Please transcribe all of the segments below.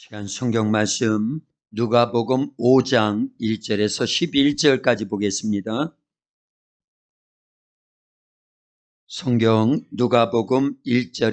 시간 성경 말씀 누가복음 5장 1절에서 11절까지 보겠습니다. 성경 누가복음 5장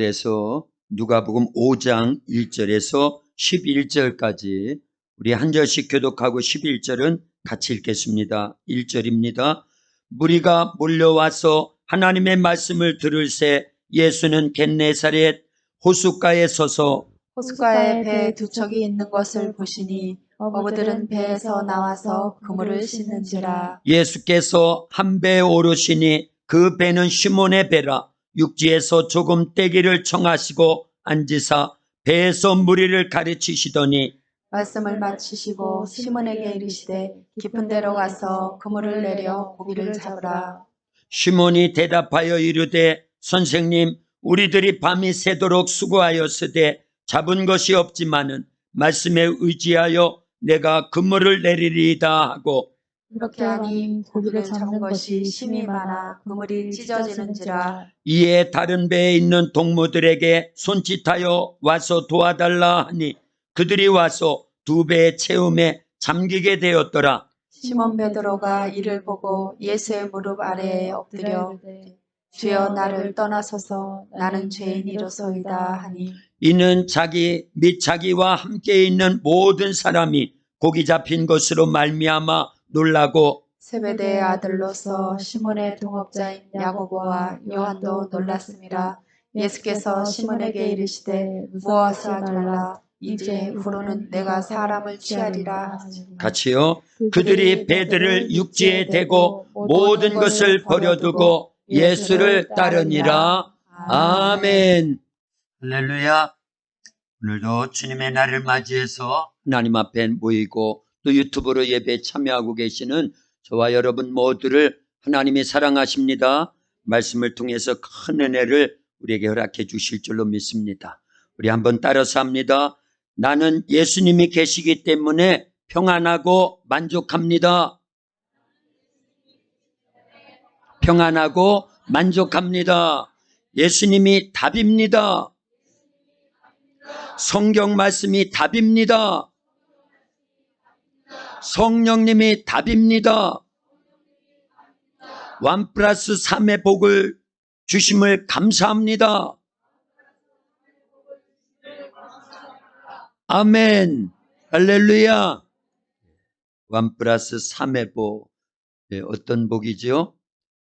1절에서 11절까지 우리 한 절씩 교독하고 11절은 같이 읽겠습니다. 1절입니다. 무리가 몰려와서 하나님의 말씀을 들을새 예수는 겟네사렛 호숫가에 서서 호숫가에 배 두 척이 있는 것을 보시니 어부들은 배에서 나와서 그물을 씻는지라. 예수께서 한 배에 오르시니 그 배는 시몬의 배라. 육지에서 조금 떼기를 청하시고 앉으사 배에서 무리를 가르치시더니 말씀을 마치시고 시몬에게 이르시되 깊은 데로 가서 그물을 내려 고기를 잡으라. 시몬이 대답하여 이르되 선생님 우리들이 밤이 새도록 수고하였으되 잡은 것이 없지만은 말씀에 의지하여 내가 그물을 내리리이다 하고 이렇게 하니 고기를 잡는 것이 심히 많아 그물이 찢어지는지라. 이에 다른 배에 있는 동무들에게 손짓하여 와서 도와달라 하니 그들이 와서 두 배의 채움에 잠기게 되었더라. 시몬 베드로가 이를 보고 예수의 무릎 아래에 엎드려 주여 나를 떠나소서 나는 죄인이로소이다 하니 이는 자기 및 자기와 함께 있는 모든 사람이 고기 잡힌 것으로 말미암아 놀라고 세베대의 아들로서 시몬의 동업자인 야고보와 요한도 놀랐습니다. 예수께서 시몬에게 이르시되 무엇을 말라 이제 후로는 내가 사람을 취하리라 하시니 같이요. 그들이 배들을 육지에 대고 모든 것을 버려두고 예수를 따르니라. 아멘. 할렐루야. 오늘도 주님의 날을 맞이해서 하나님 앞에 모이고 또 유튜브로 예배에 참여하고 계시는 저와 여러분 모두를 하나님이 사랑하십니다. 말씀을 통해서 큰 은혜를 우리에게 허락해 주실 줄로 믿습니다. 우리 한번 따라서 합니다. 나는 예수님이 계시기 때문에 평안하고 만족합니다. 평안하고 만족합니다. 예수님이 답입니다. 성경 말씀이 답입니다. 성령님이 답입니다. 1+3의 복을 주심을 감사합니다. 아멘. 할렐루야. 1+3의 복. 어떤 복이죠?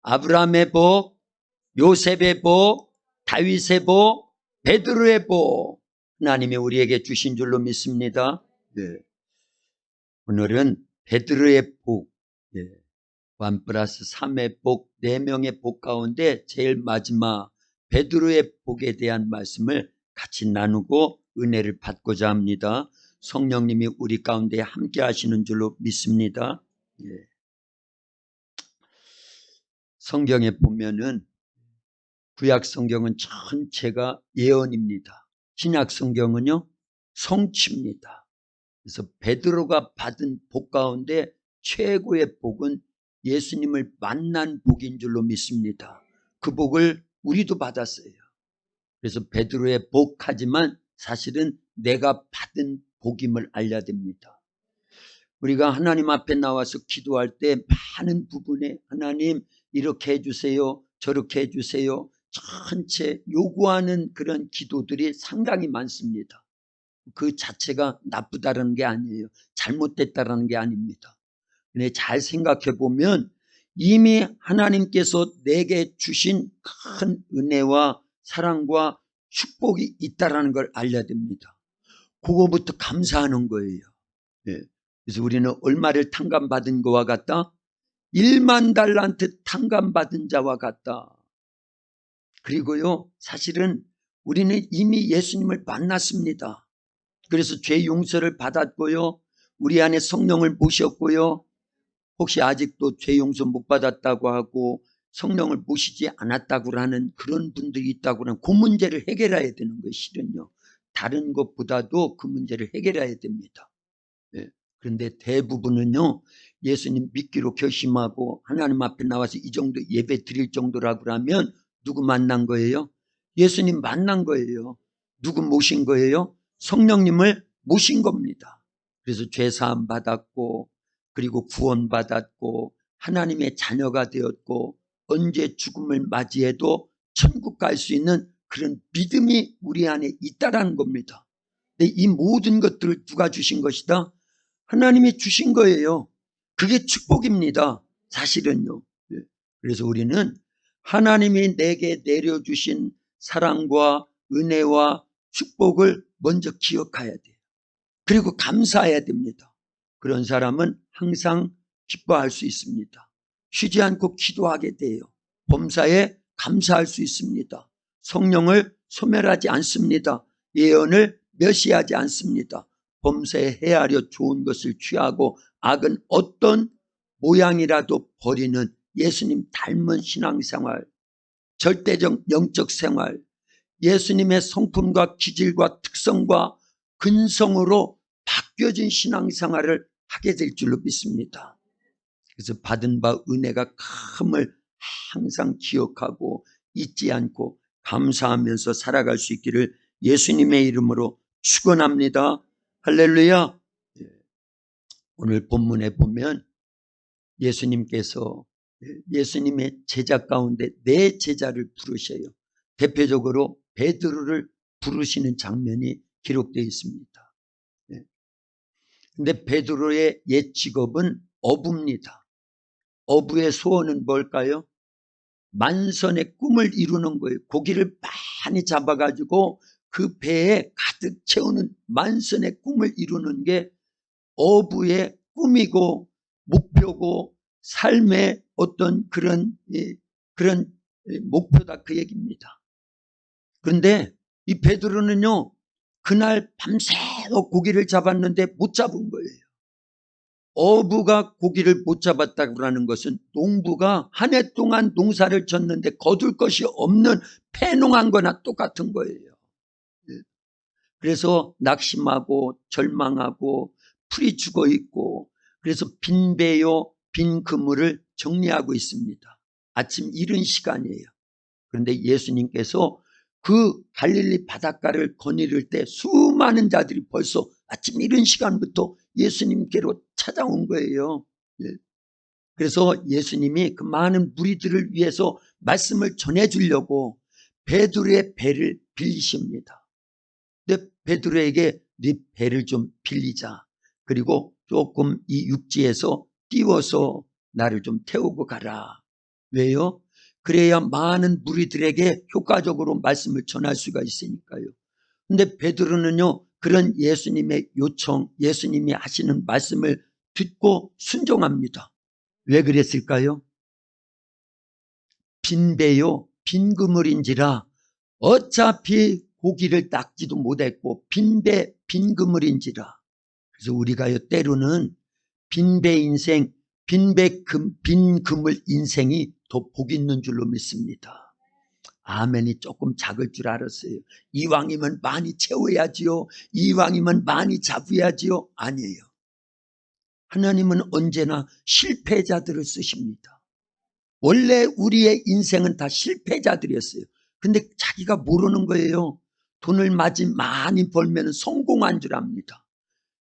아브라함의 복, 요셉의 복, 다윗의 복, 베드로의 복. 하나님이 우리에게 주신 줄로 믿습니다. 오늘은 베드로의 복, 1+3의 복, 4명의 복 가운데 제일 마지막 베드로의 복에 대한 말씀을 같이 나누고 은혜를 받고자 합니다. 성령님이 우리 가운데 함께 하시는 줄로 믿습니다. 성경에 보면은 구약 성경은 전체가 예언입니다. 신약 성경은요 성취입니다. 그래서 베드로가 받은 복 가운데 최고의 복은 예수님을 만난 복인 줄로 믿습니다. 그 복을 우리도 받았어요. 그래서 베드로의 복하지만 사실은 내가 받은 복임을 알려야 됩니다. 우리가 하나님 앞에 나와서 기도할 때 많은 부분에 하나님 이렇게 해주세요, 저렇게 해주세요, 전체 요구하는 그런 기도들이 상당히 많습니다. 그 자체가 나쁘다는 게 아니에요. 잘못됐다는 게 아닙니다. 근데 잘 생각해 보면 이미 하나님께서 내게 주신 큰 은혜와 사랑과 축복이 있다는 걸 알려야 됩니다. 그거부터 감사하는 거예요. 그래서 우리는 얼마를 탕감받은 것과 같다? 1만 달란트 탕감받은 자와 같다. 그리고요 사실은 우리는 이미 예수님을 만났습니다. 그래서 죄 용서를 받았고요 우리 안에 성령을 모셨고요 혹시 아직도 죄 용서 못 받았다고 하고 성령을 모시지 않았다고 하는 그런 분들이 있다고 하면 그 문제를 해결해야 되는 거예요. 실은요 다른 것보다도 그 문제를 해결해야 됩니다. 그런데 대부분은요 예수님 믿기로 결심하고 하나님 앞에 나와서 이 정도 예배 드릴 정도라고 하면 누구 만난 거예요? 예수님 만난 거예요. 누구 모신 거예요? 성령님을 모신 겁니다. 그래서 죄사함 받았고, 그리고 구원받았고, 하나님의 자녀가 되었고, 언제 죽음을 맞이해도 천국 갈 수 있는 그런 믿음이 우리 안에 있다라는 겁니다. 근데 이 모든 것들을 누가 주신 것이다? 하나님이 주신 거예요. 그게 축복입니다. 사실은요. 예. 그래서 우리는 하나님이 내게 내려주신 사랑과 은혜와 축복을 먼저 기억해야 돼요. 그리고 감사해야 됩니다. 그런 사람은 항상 기뻐할 수 있습니다. 쉬지 않고 기도하게 돼요. 범사에 감사할 수 있습니다. 성령을 소멸하지 않습니다. 예언을 멸시하지 않습니다. 범사에 헤아려 좋은 것을 취하고 악은 어떤 모양이라도 버리는 예수님 닮은 신앙생활, 절대적 영적 생활, 예수님의 성품과 기질과 특성과 근성으로 바뀌어진 신앙생활을 하게 될 줄로 믿습니다. 그래서 받은 바 은혜가 큼을 항상 기억하고 잊지 않고 감사하면서 살아갈 수 있기를 예수님의 이름으로 축원합니다. 할렐루야. 오늘 본문에 보면 예수님께서 예수님의 제자 가운데 네 제자를 부르셔요. 대표적으로 베드로를 부르시는 장면이 기록되어 있습니다. 그런데 베드로의 옛 직업은 어부입니다. 어부의 소원은 뭘까요? 만선의 꿈을 이루는 거예요. 고기를 많이 잡아가지고 그 배에 가득 채우는 만선의 꿈을 이루는 게 어부의 꿈이고 목표고 삶의 어떤 그런 목표다 그 얘기입니다. 그런데 이 베드로는요, 그날 밤새도 고기를 잡았는데 못 잡은 거예요. 어부가 고기를 못 잡았다고 하는 것은 농부가 한 해 동안 농사를 졌는데 거둘 것이 없는 패농한 거나 똑같은 거예요. 그래서 낙심하고 절망하고 풀이 죽어 있고, 그래서 빈 배요 빈 그물을 정리하고 있습니다. 아침 이른 시간이에요. 그런데 예수님께서 그 갈릴리 바닷가를 거니를 때 수많은 자들이 벌써 아침 이른 시간부터 예수님께로 찾아온 거예요. 그래서 예수님이 그 많은 무리들을 위해서 말씀을 전해주려고 베드로의 배를 빌리십니다. 근데 베드로에게 네 배를 좀 빌리자. 그리고 조금 이 육지에서 띄워서 나를 좀 태우고 가라. 왜요? 그래야 많은 무리들에게 효과적으로 말씀을 전할 수가 있으니까요. 근데 베드로는요, 그런 예수님의 요청, 예수님이 하시는 말씀을 듣고 순종합니다. 왜 그랬을까요? 빈 배요, 빈 그물인지라 어차피 고기를 닦지도 못했고 빈 배, 빈 그물인지라. 그래서 우리가요, 때로는 빈 배 인생, 빈 그물 인생이 더 복 있는 줄로 믿습니다. 아멘이 조금 작을 줄 알았어요. 이왕이면 많이 채워야지요. 이왕이면 많이 잡아야지요. 아니에요. 하나님은 언제나 실패자들을 쓰십니다. 원래 우리의 인생은 다 실패자들이었어요. 근데 자기가 모르는 거예요. 돈을 많이 벌면 성공한 줄 압니다.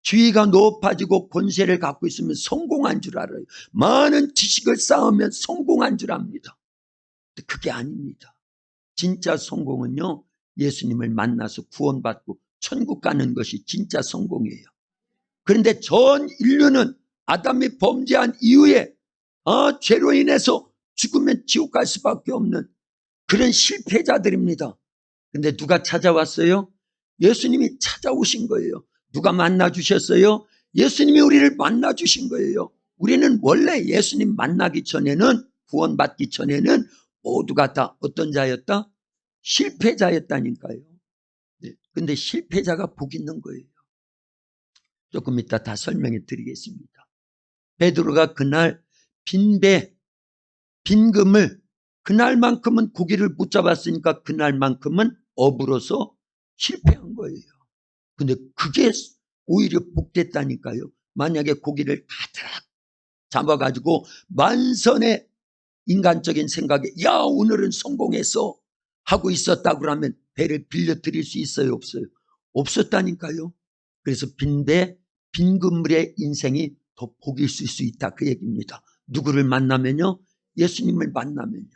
지위가 높아지고 권세를 갖고 있으면 성공한 줄 알아요. 많은 지식을 쌓으면 성공한 줄 압니다. 근데 그게 아닙니다. 진짜 성공은요, 예수님을 만나서 구원받고 천국 가는 것이 진짜 성공이에요. 그런데 전 인류는 아담이 범죄한 이후에 죄로 인해서 죽으면 지옥 갈 수밖에 없는 그런 실패자들입니다. 근데 누가 찾아왔어요? 예수님이 찾아오신 거예요. 누가 만나주셨어요? 예수님이 우리를 만나주신 거예요. 우리는 원래 예수님 만나기 전에는, 구원받기 전에는 모두가 다 어떤 자였다? 실패자였다니까요. 근데 실패자가 복 있는 거예요. 조금 이따 다 설명해 드리겠습니다. 베드로가 그날 빈금을, 그날만큼은 고기를 못 잡았으니까 그날만큼은 어부로서 실패한 거예요. 근데 그게 오히려 복됐다니까요. 만약에 고기를 가득 잡아가지고 만선의 인간적인 생각에 야 오늘은 성공했어 하고 있었다고 하면 배를 빌려드릴 수 있어요 없어요? 없었다니까요. 그래서 빈배, 빈 그물의 인생이 더 복이 있을 수 있다. 그 얘기입니다. 누구를 만나면요? 예수님을 만나면요.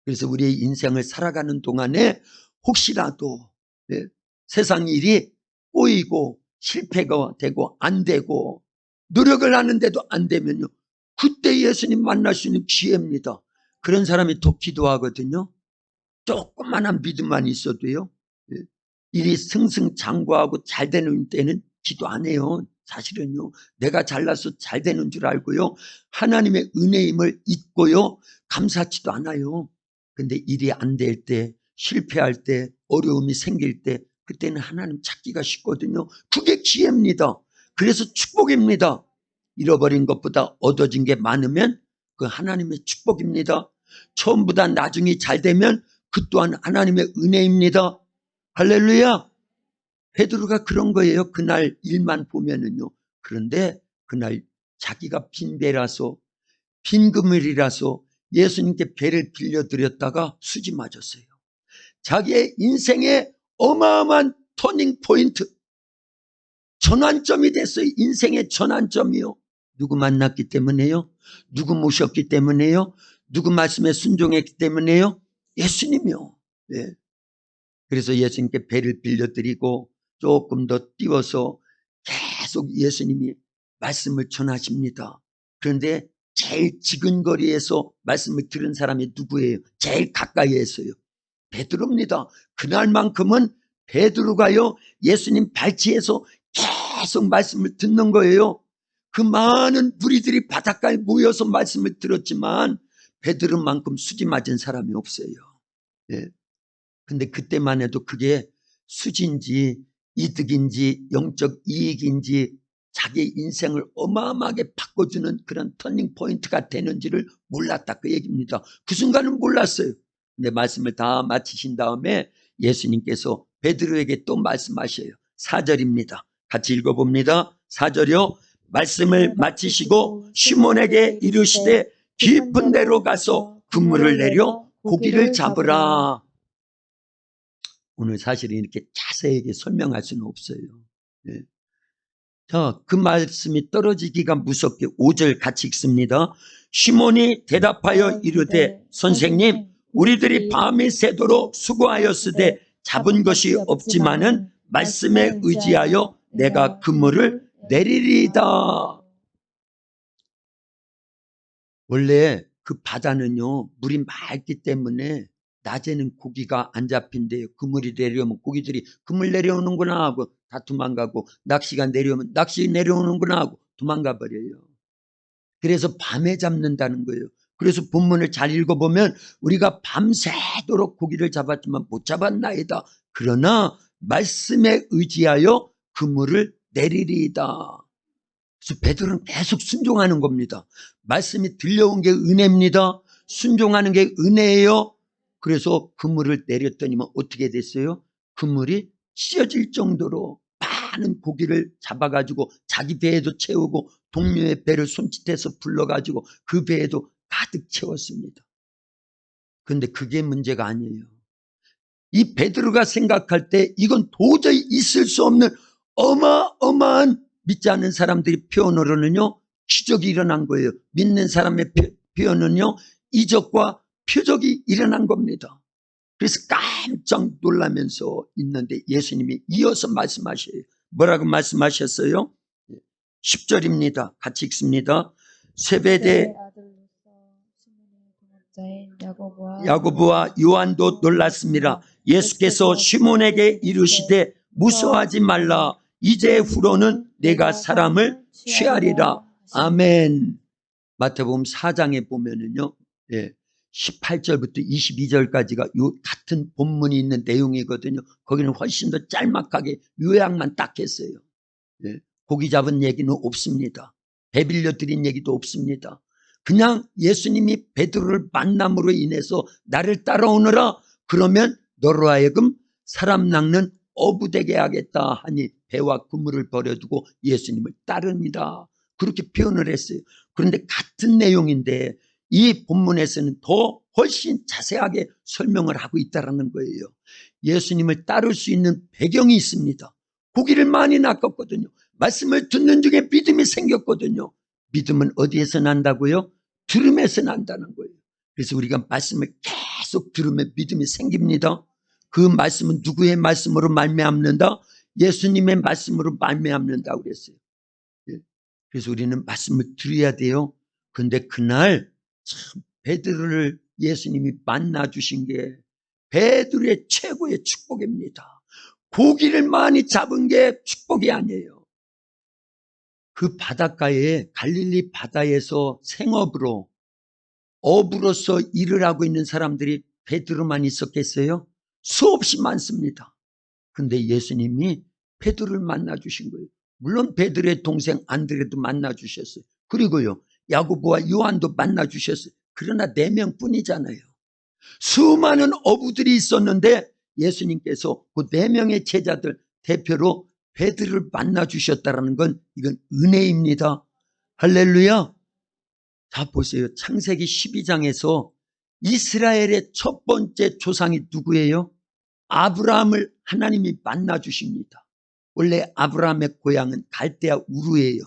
그래서 우리의 인생을 살아가는 동안에 혹시라도 세상 일이 꼬이고 실패가 되고 안 되고 노력을 하는데도 안 되면요. 그때 예수님 만날 수 있는 기회입니다. 그런 사람이 더 기도하거든요. 조그만한 믿음만 있어도요. 일이 승승장구하고 잘 되는 때는 기도 안 해요. 사실은요. 내가 잘나서 잘 되는 줄 알고요. 하나님의 은혜임을 잊고요. 감사하지도 않아요. 근데 일이 안 될 때, 실패할 때, 어려움이 생길 때 그때는 하나님 찾기가 쉽거든요. 그게 기회입니다. 그래서 축복입니다. 잃어버린 것보다 얻어진 게 많으면 그 하나님의 축복입니다. 처음보다 나중이 잘 되면 그 또한 하나님의 은혜입니다. 할렐루야. 베드로가 그런 거예요. 그날 일만 보면은요. 그런데 그날 자기가 빈 배라서 빈 그물이라서 예수님께 배를 빌려드렸다가 수지 맞았어요. 자기의 인생의 어마어마한 터닝 포인트, 전환점이 됐어요. 인생의 전환점이요. 누구 만났기 때문에요? 누구 모셨기 때문에요? 누구 말씀에 순종했기 때문에요? 예수님이요. 네. 그래서 예수님께 배를 빌려드리고 조금 더 띄워서 계속 예수님이 말씀을 전하십니다. 그런데 제일 지근거리에서 말씀을 들은 사람이 누구예요? 제일 가까이에서요. 베드로입니다. 그날만큼은 베드로가요 예수님 발치에서 계속 말씀을 듣는 거예요. 그 많은 무리들이 바닷가에 모여서 말씀을 들었지만 베드로만큼 수지 맞은 사람이 없어요. 예. 근데 그때만 해도 그게 수지인지 이득인지 영적 이익인지 자기 인생을 어마어마하게 바꿔주는 그런 터닝 포인트가 되는지를 몰랐다 그 얘기입니다. 그 순간은 몰랐어요. 근데 말씀을 다 마치신 다음에 예수님께서 베드로에게 또 말씀하셔요. 4절입니다. 같이 읽어봅니다. 4절이요. 말씀을 마치시고 시몬에게 이르시되 깊은 데로 가서 그물을 내려 고기를 잡으라. 오늘 사실은 이렇게 자세하게 설명할 수는 없어요. 네. 자, 그 말씀이 떨어지기가 무섭게 5절 같이 읽습니다. 시몬이 대답하여 이르되 선생님 우리들이 밤이 새도록 수고하였으되 잡은 것이 없지만은 말씀에 의지하여 내가 그물을 내리리이다. 원래 그 바다는요 물이 맑기 때문에 낮에는 고기가 안 잡힌대요. 그물이 내려오면 고기들이 그물 내려오는구나 하고 다 도망가고 낚시가 내려오면 낚시 내려오는구나 하고 도망가 버려요. 그래서 밤에 잡는다는 거예요. 그래서 본문을 잘 읽어보면 우리가 밤새도록 고기를 잡았지만 못 잡았나이다. 그러나 말씀에 의지하여 그물을 내리리이다. 그래서 베드로는 계속 순종하는 겁니다. 말씀이 들려온 게 은혜입니다. 순종하는 게 은혜예요. 그래서 그물을 내렸더니만 어떻게 됐어요? 그물이 찢어질 정도로 많은 고기를 잡아가지고 자기 배에도 채우고 동료의 배를 손짓해서 불러가지고 그 배에도 가득 채웠습니다. 그런데 그게 문제가 아니에요. 이 베드로가 생각할 때 이건 도저히 있을 수 없는 어마어마한 믿지 않는 사람들이 표현으로는요 기적이 일어난 거예요. 믿는 사람의 표현은요 이적과 표적이 일어난 겁니다. 그래서 깜짝 놀라면서 있는데 예수님이 이어서 말씀하셔요. 뭐라고 말씀하셨어요? 10절입니다. 같이 읽습니다. 세베대 야고보와 요한도 놀랐습니다. 예수께서 시몬에게 이르시되 무서워하지 말라. 이제 후로는 내가 사람을 취하리라. 아멘. 마태복음 4장에 보면은요, 18절부터 22절까지가 요 같은 본문이 있는 내용이거든요. 거기는 훨씬 더 짤막하게 요약만 딱 했어요. 고기 잡은 얘기는 없습니다. 배 빌려드린 얘기도 없습니다. 그냥 예수님이 베드로를 만남으로 인해서 나를 따라오너라. 그러면 너로 하여금 사람 낚는 어부되게 하겠다 하니 배와 그물을 버려두고 예수님을 따릅니다. 그렇게 표현을 했어요. 그런데 같은 내용인데 이 본문에서는 더 훨씬 자세하게 설명을 하고 있다는 거예요. 예수님을 따를 수 있는 배경이 있습니다. 고기를 많이 낚았거든요. 말씀을 듣는 중에 믿음이 생겼거든요. 믿음은 어디에서 난다고요? 들음에서 난다는 거예요. 그래서 우리가 말씀을 계속 들으면 믿음이 생깁니다. 그 말씀은 누구의 말씀으로 말미암는다? 예수님의 말씀으로 말미암는다 그랬어요. 그래서 우리는 말씀을 들어야 돼요. 그런데 그날 참 베드로를 예수님이 만나 주신 게 베드로의 최고의 축복입니다. 고기를 많이 잡은 게 축복이 아니에요. 그 바닷가에 갈릴리 바다에서 생업으로 어부로서 일을 하고 있는 사람들이 베드로만 있었겠어요? 수없이 많습니다. 그런데 예수님이 베드로를 만나 주신 거예요. 물론 베드로의 동생 안드레도 만나 주셨어요. 그리고요 야고보와 요한도 만나 주셨어요. 그러나 4명뿐이잖아요. 수많은 어부들이 있었는데 예수님께서 그 4명의 제자들 대표로 베드로를 만나 주셨다는 건 이건 은혜입니다. 할렐루야. 자 보세요. 창세기 12장에서 이스라엘의 첫 번째 조상이 누구예요? 아브라함을 하나님이 만나 주십니다. 원래 아브라함의 고향은 갈대아 우르예요.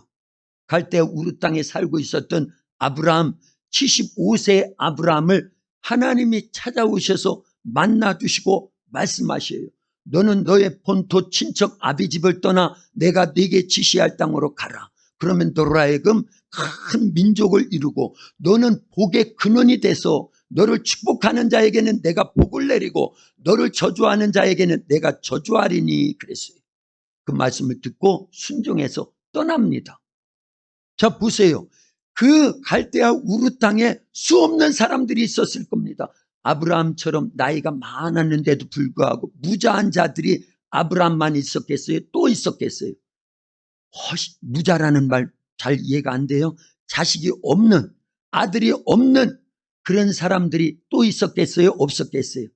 갈대아 우르 땅에 살고 있었던 아브라함 75세의 아브라함을 하나님이 찾아오셔서 만나 주시고 말씀하셔요. 너는 너의 본토 친척 아비집을 떠나 내가 네게 지시할 땅으로 가라. 그러면 너로 하여금 큰 민족을 이루고 너는 복의 근원이 돼서 너를 축복하는 자에게는 내가 복을 내리고 너를 저주하는 자에게는 내가 저주하리니 그랬어요. 그 말씀을 듣고 순종해서 떠납니다. 자 보세요. 그 갈대아 우르 땅에 수없는 사람들이 있었을 겁니다. 아브라함처럼 나이가 많았는데도 불구하고 무자한 자들이 아브라함만 있었겠어요? 또 있었겠어요? 무자라는 말 잘 이해가 안 돼요. 자식이 없는, 아들이 없는 그런 사람들이 또 있었겠어요? 없었겠어요?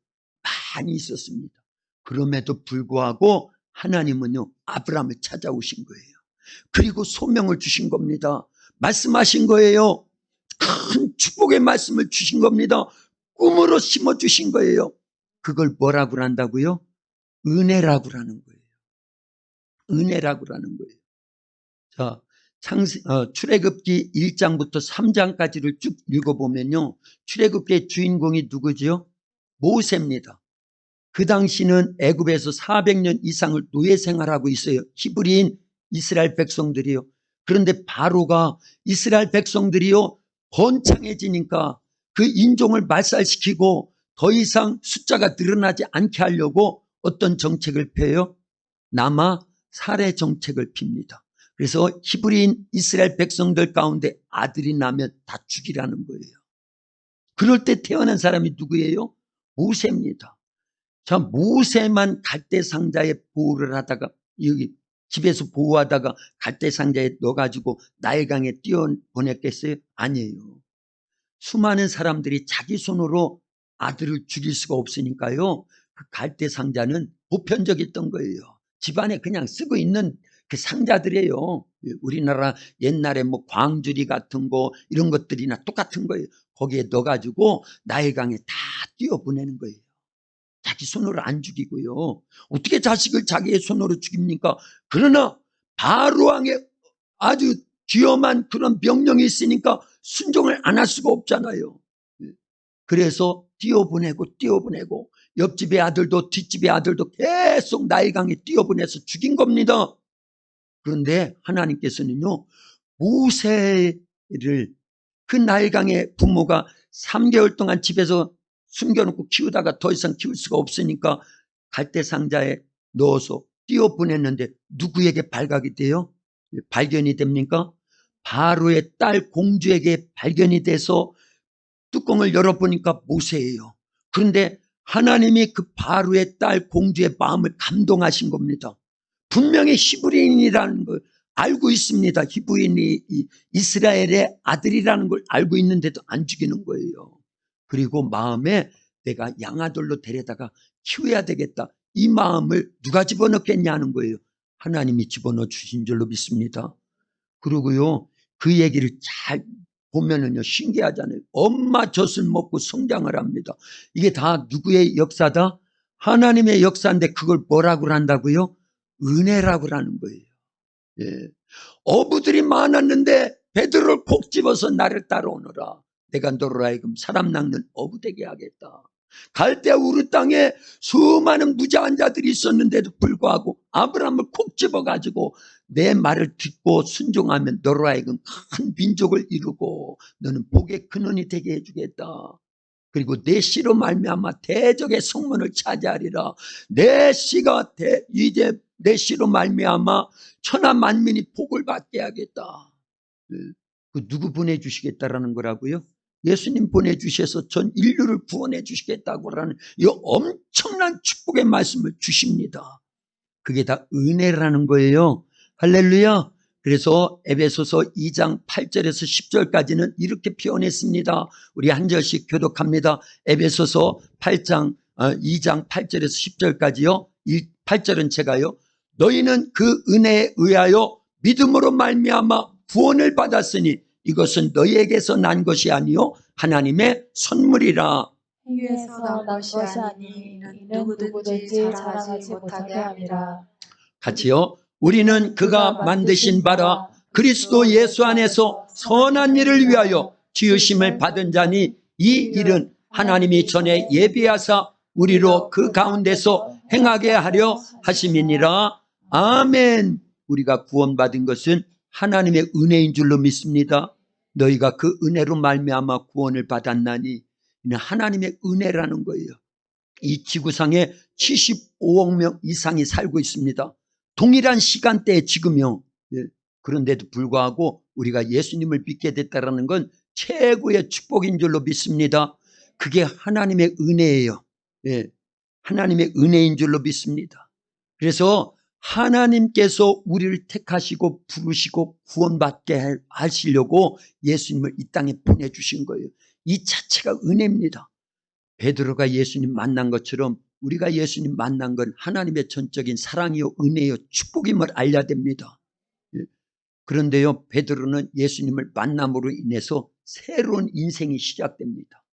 많이 있었습니다. 그럼에도 불구하고 하나님은요 아브라함을 찾아오신 거예요. 그리고 소명을 주신 겁니다. 말씀하신 거예요. 큰 축복의 말씀을 주신 겁니다. 꿈으로 심어주신 거예요. 그걸 뭐라고 한다고요? 은혜라고 하는 거예요. 은혜라고 하는 거예요. 자, 출애굽기 1장부터 3장까지를 쭉 읽어보면요. 출애굽기의 주인공이 누구지요? 모세입니다. 그 당시는 애굽에서 400년 이상을 노예 생활하고 있어요. 히브리인 이스라엘 백성들이요. 그런데 바로가 이스라엘 백성들이요 번창해지니까 그 인종을 말살시키고 더 이상 숫자가 늘어나지 않게 하려고 어떤 정책을 펴요? 남아 살해 정책을 핍니다. 그래서 히브리인 이스라엘 백성들 가운데 아들이 나면 다 죽이라는 거예요. 그럴 때 태어난 사람이 누구예요? 모세입니다. 자, 모세만 갈대상자에 보호를 하다가 여기 집에서 보호하다가 갈대상자에 넣어가지고 나일강에 띄워보냈겠어요? 아니에요. 수많은 사람들이 자기 손으로 아들을 죽일 수가 없으니까요. 그 갈대상자는 보편적이었던 거예요. 집안에 그냥 쓰고 있는 그 상자들이에요. 우리나라 옛날에 뭐 광주리 같은 거 이런 것들이나 똑같은 거예요. 거기에 넣어가지고 나일강에 다 띄워보내는 거예요. 자기 손으로 안 죽이고요. 어떻게 자식을 자기의 손으로 죽입니까? 그러나 바로왕의 아주 귀엄한 그런 명령이 있으니까 순종을 안 할 수가 없잖아요. 그래서 띄워보내고 옆집의 아들도 뒷집의 아들도 계속 나일강에 띄워보내서 죽인 겁니다. 그런데 하나님께서는요 모세를 그 나일강의 부모가 3개월 동안 집에서 숨겨놓고 키우다가 더 이상 키울 수가 없으니까 갈대상자에 넣어서 띄워보냈는데 누구에게 발각이 돼요? 발견이 됩니까? 바로의 딸 공주에게 발견이 돼서 뚜껑을 열어보니까 모세예요. 그런데 하나님이 그 바로의 딸 공주의 마음을 감동하신 겁니다. 분명히 히브리인이라는 걸 알고 있습니다. 히브리인이 이스라엘의 아들이라는 걸 알고 있는데도 안 죽이는 거예요. 그리고 마음에 내가 양아들로 데려다가 키워야 되겠다. 이 마음을 누가 집어넣겠냐는 거예요. 하나님이 집어넣어 주신 줄로 믿습니다. 그리고요 그 얘기를 잘 보면은요 신기하잖아요. 엄마 젖을 먹고 성장을 합니다. 이게 다 누구의 역사다? 하나님의 역사인데 그걸 뭐라고 한다고요? 은혜라고 하는 거예요. 예. 어부들이 많았는데 베드로를 콕 집어서 나를 따라오너라. 내가 너로 하여금 사람 낚는 어부 되게 하겠다. 갈대아 우르 땅에 수많은 무장한 자들이 있었는데도 불구하고 아브라함을 콕 집어가지고 내 말을 듣고 순종하면 너로 하여금 큰 민족을 이루고 너는 복의 근원이 되게 해주겠다. 그리고 내 씨로 말미암아 대적의 성문을 차지하리라. 내 씨가 이제 내 씨로 말미암아 천하 만민이 복을 받게 하겠다. 그 누구 보내주시겠다라는 거라고요? 예수님 보내주셔서 전 인류를 구원해 주시겠다고 하는 이 엄청난 축복의 말씀을 주십니다. 그게 다 은혜라는 거예요. 할렐루야. 그래서 에베소서 2장 8절에서 10절까지는 이렇게 표현했습니다. 우리 한 절씩 교독합니다. 에베소서 2장 8절에서 10절까지요. 8절은 제가요. 너희는 그 은혜에 의하여 믿음으로 말미암아 구원을 받았으니 이것은 너희에게서 난 것이 아니요 하나님의 선물이라. 행위에서 난 것이 아니니 이는 누구든지 자랑하지 못하게 함이라. 같이요. 우리는 그가 만드신 바라 그리스도 예수 안에서 선한 일을 위하여 지으심을 받은 자니 이 일은 하나님이 전에 예비하사 우리로 그 가운데서 행하게 하려 하심이니라. 아멘. 우리가 구원받은 것은 하나님의 은혜인 줄로 믿습니다. 너희가 그 은혜로 말미암아 구원을 받았나니 이는 하나님의 은혜라는 거예요. 이 지구상에 75억 명 이상이 살고 있습니다. 동일한 시간대에 지금요. 그런데도 불구하고 우리가 예수님을 믿게 됐다는 건 최고의 축복인 줄로 믿습니다. 그게 하나님의 은혜예요. 하나님의 은혜인 줄로 믿습니다. 그래서 하나님께서 우리를 택하시고 부르시고 구원받게 하시려고 예수님을 이 땅에 보내주신 거예요. 이 자체가 은혜입니다. 베드로가 예수님 만난 것처럼 우리가 예수님 만난 건 하나님의 전적인 사랑이요 은혜요 축복임을 알려야 됩니다. 그런데요, 베드로는 예수님을 만남으로 인해서 새로운 인생이 시작됩니다.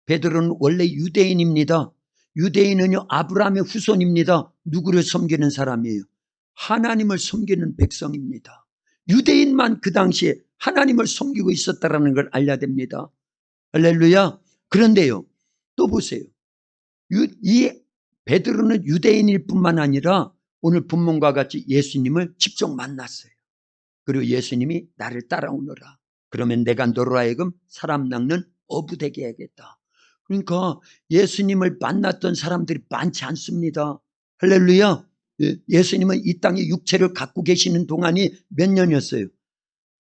베드로는 원래 유대인입니다. 유대인은요 아브라함의 후손입니다. 누구를 섬기는 사람이에요? 하나님을 섬기는 백성입니다. 유대인만 그 당시에 하나님을 섬기고 있었다는 걸 알려야 됩니다. 할렐루야. 그런데요, 또 보세요. 이 베드로는 유대인일 뿐만 아니라 오늘 본문과 같이 예수님을 직접 만났어요. 그리고 예수님이 나를 따라오너라. 그러면 내가 너로 하여금 사람 낚는 어부 되게 해야겠다. 그러니까 예수님을 만났던 사람들이 많지 않습니다. 할렐루야. 예수님은 이 땅에 육체를 갖고 계시는 동안이 몇 년이었어요?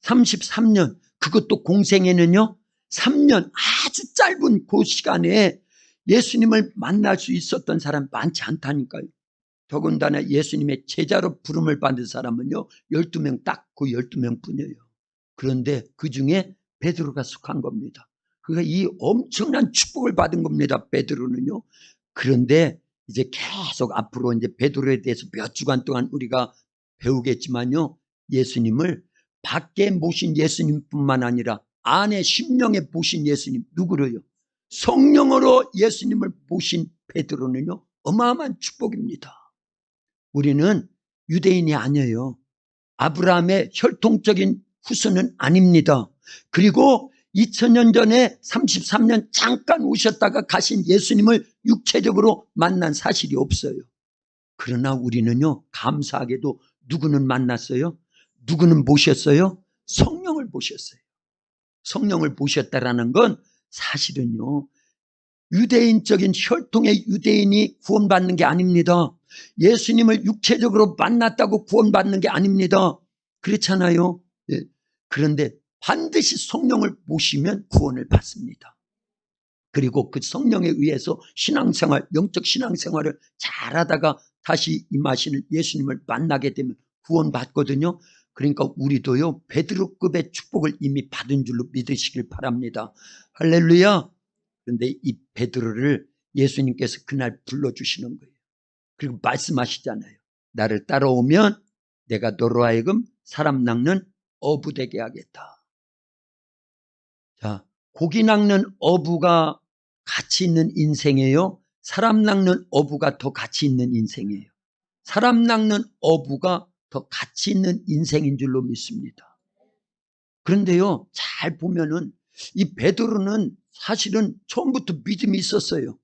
33년. 그것도 공생에는요 3년 아주 짧은 그 시간에 예수님을 만날 수 있었던 사람 많지 않다니까요. 더군다나 예수님의 제자로 부름을 받은 사람은요 12명 딱 그 12명 뿐이에요. 그런데 그 중에 베드로가 속한 겁니다. 그가 이 엄청난 축복을 받은 겁니다. 베드로는요. 그런데 이제 계속 앞으로 이제 베드로에 대해서 몇 주간 동안 우리가 배우겠지만요. 예수님을 밖에 모신 예수님뿐만 아니라 안에 심령에 모신 예수님 누구로요? 성령으로 예수님을 모신 베드로는요. 어마어마한 축복입니다. 우리는 유대인이 아니에요. 아브라함의 혈통적인 후손은 아닙니다. 그리고 2000년 전에 33년 잠깐 오셨다가 가신 예수님을 육체적으로 만난 사실이 없어요. 그러나 우리는요 감사하게도 누구는 만났어요? 누구는 모셨어요? 성령을 모셨어요. 성령을 모셨다라는 건 사실은요 유대인적인 혈통의 유대인이 구원받는 게 아닙니다. 예수님을 육체적으로 만났다고 구원받는 게 아닙니다. 그렇잖아요. 그런데 반드시 성령을 모시면 구원을 받습니다. 그리고 그 성령에 의해서 신앙생활, 영적 신앙생활을 잘하다가 다시 임하시는 예수님을 만나게 되면 구원받거든요. 그러니까 우리도요 베드로급의 축복을 이미 받은 줄로 믿으시길 바랍니다. 할렐루야. 그런데 이 베드로를 예수님께서 그날 불러주시는 거예요. 그리고 말씀하시잖아요. 나를 따라오면 내가 너로 하여금 사람 낚는 어부 되게 하겠다. 자, 고기 낚는 어부가 가치 있는 인생이에요? 사람 낚는 어부가 더 가치 있는 인생이에요? 사람 낚는 어부가 더 가치 있는 인생인 줄로 믿습니다. 그런데요, 잘 보면은 이 베드로는 사실은 처음부터 믿음이 있었어요.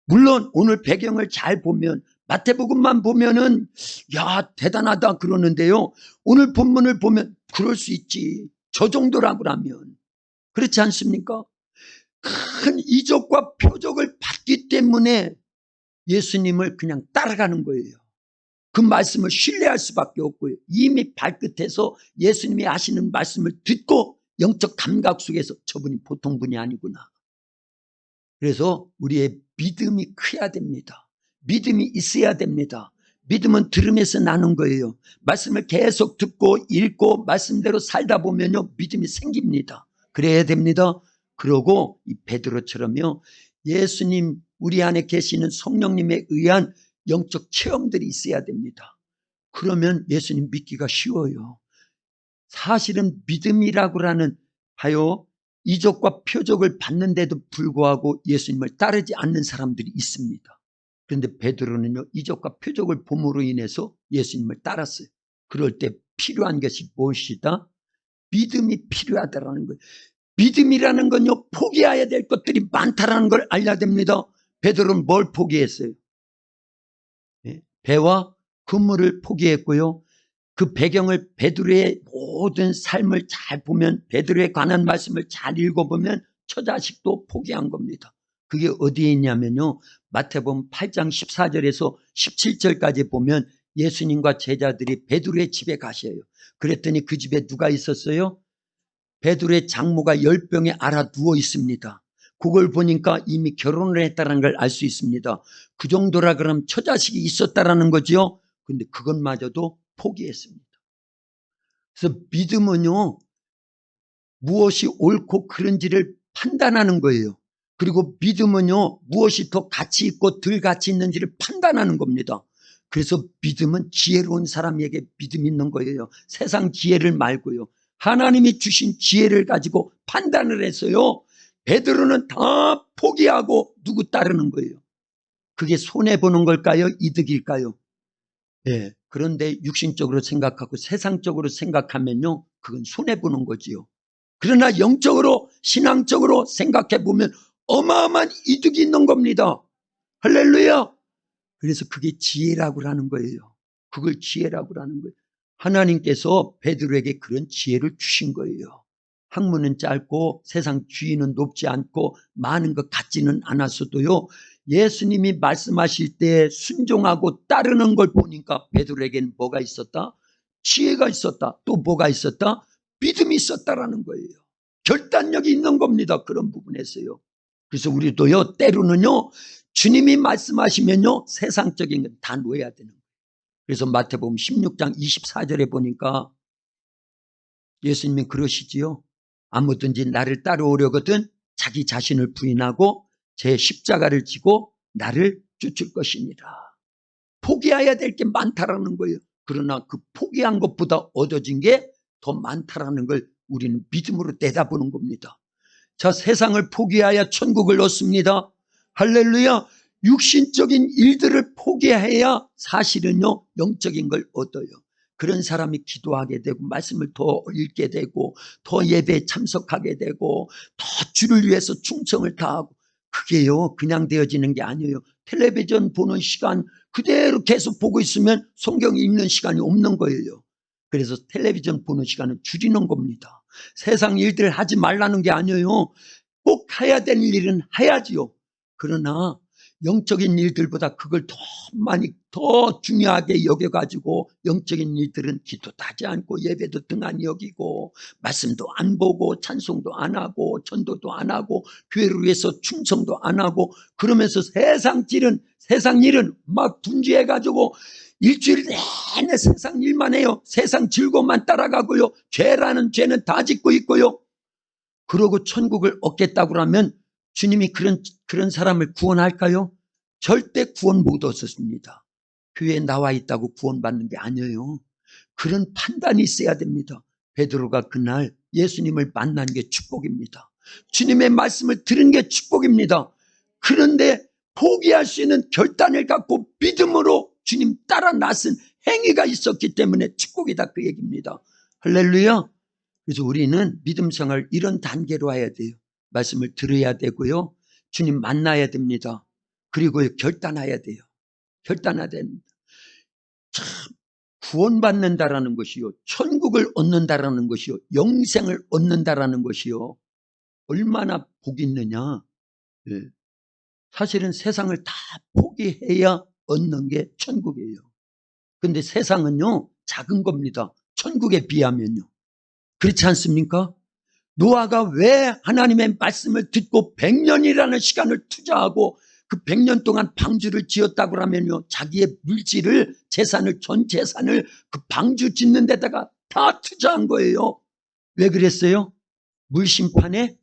물론 오늘 배경을 잘 보면 마태복음만 보면은 야 대단하다 그러는데요, 오늘 본문을 보면 그럴 수 있지, 저 정도라고 하면. 그렇지 않습니까? 큰 이적과 표적을 받기 때문에 예수님을 그냥 따라가는 거예요. 그 말씀을 신뢰할 수밖에 없고요. 이미 발끝에서 예수님이 하시는 말씀을 듣고 영적 감각 속에서 저분이 보통 분이 아니구나. 그래서 우리의 믿음이 커야 됩니다. 믿음이 있어야 됩니다. 믿음은 들음에서 나는 거예요. 말씀을 계속 듣고 읽고 말씀대로 살다 보면요, 믿음이 생깁니다. 그래야 됩니다. 그러고 이 베드로처럼요, 예수님 우리 안에 계시는 성령님에 의한 영적 체험들이 있어야 됩니다. 그러면 예수님 믿기가 쉬워요. 사실은 믿음이라고 하는 봐요, 이적과 표적을 받는데도 불구하고 예수님을 따르지 않는 사람들이 있습니다. 그런데 베드로는요, 이적과 표적을 봄으로 인해서 예수님을 따랐어요. 그럴 때 필요한 것이 무엇이다? 믿음이 필요하다라는 거예요. 믿음이라는 건요, 포기해야 될 것들이 많다라는 걸 알아야 됩니다. 베드로는 뭘 포기했어요? 배와 그물을 포기했고요. 그 배경을, 베드로의 모든 삶을 잘 보면, 베드로에 관한 말씀을 잘 읽어보면 처자식도 포기한 겁니다. 그게 어디에 있냐면요, 마태복음 8장 14절에서 17절까지 보면 예수님과 제자들이 베드로의 집에 가셔요. 그랬더니 그 집에 누가 있었어요? 베드로의 장모가 10병에 앓아 누워 있습니다. 그걸 보니까 이미 결혼을 했다는 걸 알 수 있습니다. 그 정도라 그러면 처자식이 있었다라는 거죠. 그런데 그것마저도 포기했습니다. 그래서 믿음은요, 무엇이 옳고 그른지를 판단하는 거예요. 그리고 믿음은요, 무엇이 더 가치 있고 덜 가치 있는지를 판단하는 겁니다. 그래서 믿음은 지혜로운 사람에게 믿음 있는 거예요. 세상 지혜를 말고요, 하나님이 주신 지혜를 가지고 판단을 해서요, 베드로는 다 포기하고 누구 따르는 거예요. 그게 손해보는 걸까요? 이득일까요? 예. 그런데 육신적으로 생각하고 세상적으로 생각하면요, 그건 손해보는 거지요. 그러나 영적으로, 신앙적으로 생각해 보면 어마어마한 이득이 있는 겁니다. 할렐루야. 그래서 그게 지혜라고 하는 거예요. 그걸 지혜라고 하는 거예요. 하나님께서 베드로에게 그런 지혜를 주신 거예요. 학문은 짧고 세상 주의는 높지 않고 많은 것 같지는 않았어도요, 예수님이 말씀하실 때 순종하고 따르는 걸 보니까 베드로에게는 뭐가 있었다? 지혜가 있었다. 또 뭐가 있었다? 믿음이 있었다라는 거예요. 결단력이 있는 겁니다. 그런 부분에서요. 그래서 우리도요, 때로는요, 주님이 말씀하시면요, 세상적인 건 다 놓아야 되는 거예요. 그래서 마태복음 16장 24절에 보니까 예수님이 그러시지요. 아무든지 나를 따라오려거든 자기 자신을 부인하고 제 십자가를 지고 나를 쫓을 것이니라. 포기해야 될 게 많다라는 거예요. 그러나 그 포기한 것보다 얻어진 게 더 많다라는 걸 우리는 믿음으로 내다보는 겁니다. 자, 세상을 포기해야 천국을 얻습니다. 할렐루야. 육신적인 일들을 포기해야 사실은요, 영적인 걸 얻어요. 그런 사람이 기도하게 되고 말씀을 더 읽게 되고 더 예배에 참석하게 되고 더 주를 위해서 충성을 다하고, 그게요 그냥 되어지는 게 아니에요. 텔레비전 보는 시간 그대로 계속 보고 있으면 성경 읽는 시간이 없는 거예요. 그래서 텔레비전 보는 시간은 줄이는 겁니다. 세상 일들 하지 말라는 게 아니에요. 꼭 해야 될 일은 해야지요. 그러나 영적인 일들보다 그걸 더 많이 더 중요하게 여겨가지고 영적인 일들은 기도도 하지 않고 예배도 등한히 여기고 말씀도 안 보고 찬송도 안 하고 전도도 안 하고 교회를 위해서 충성도 안 하고, 그러면서 세상 일은 막 분주해가지고 일주일 내내 세상 일만 해요. 세상 즐거움만 따라가고요. 죄라는 죄는 다 짓고 있고요. 그러고 천국을 얻겠다고 하면 주님이 그런 사람을 구원할까요? 절대 구원 못 얻었습니다. 교회에 나와 있다고 구원받는 게 아니에요. 그런 판단이 있어야 됩니다. 베드로가 그날 예수님을 만난 게 축복입니다. 주님의 말씀을 들은 게 축복입니다. 그런데 포기할 수 있는 결단을 갖고 믿음으로 주님 따라 나선 행위가 있었기 때문에 축복이다, 그 얘기입니다. 할렐루야. 그래서 우리는 믿음 생활 이런 단계로 해야 돼요. 말씀을 들어야 되고요, 주님 만나야 됩니다. 그리고 결단해야 돼요. 결단해야 됩니다. 참, 구원받는다라는 것이요, 천국을 얻는다라는 것이요, 영생을 얻는다라는 것이요, 얼마나 복이 있느냐. 예. 사실은 세상을 다 포기해야 얻는 게 천국이에요. 근데 세상은요, 작은 겁니다. 천국에 비하면요. 그렇지 않습니까? 노아가 왜 하나님의 말씀을 듣고 100년이라는 시간을 투자하고 그 100년 동안 방주를 지었다고 하면요, 자기의 물질을, 재산을, 전 재산을 그 방주 짓는 데다가 다 투자한 거예요. 왜 그랬어요? 물심판에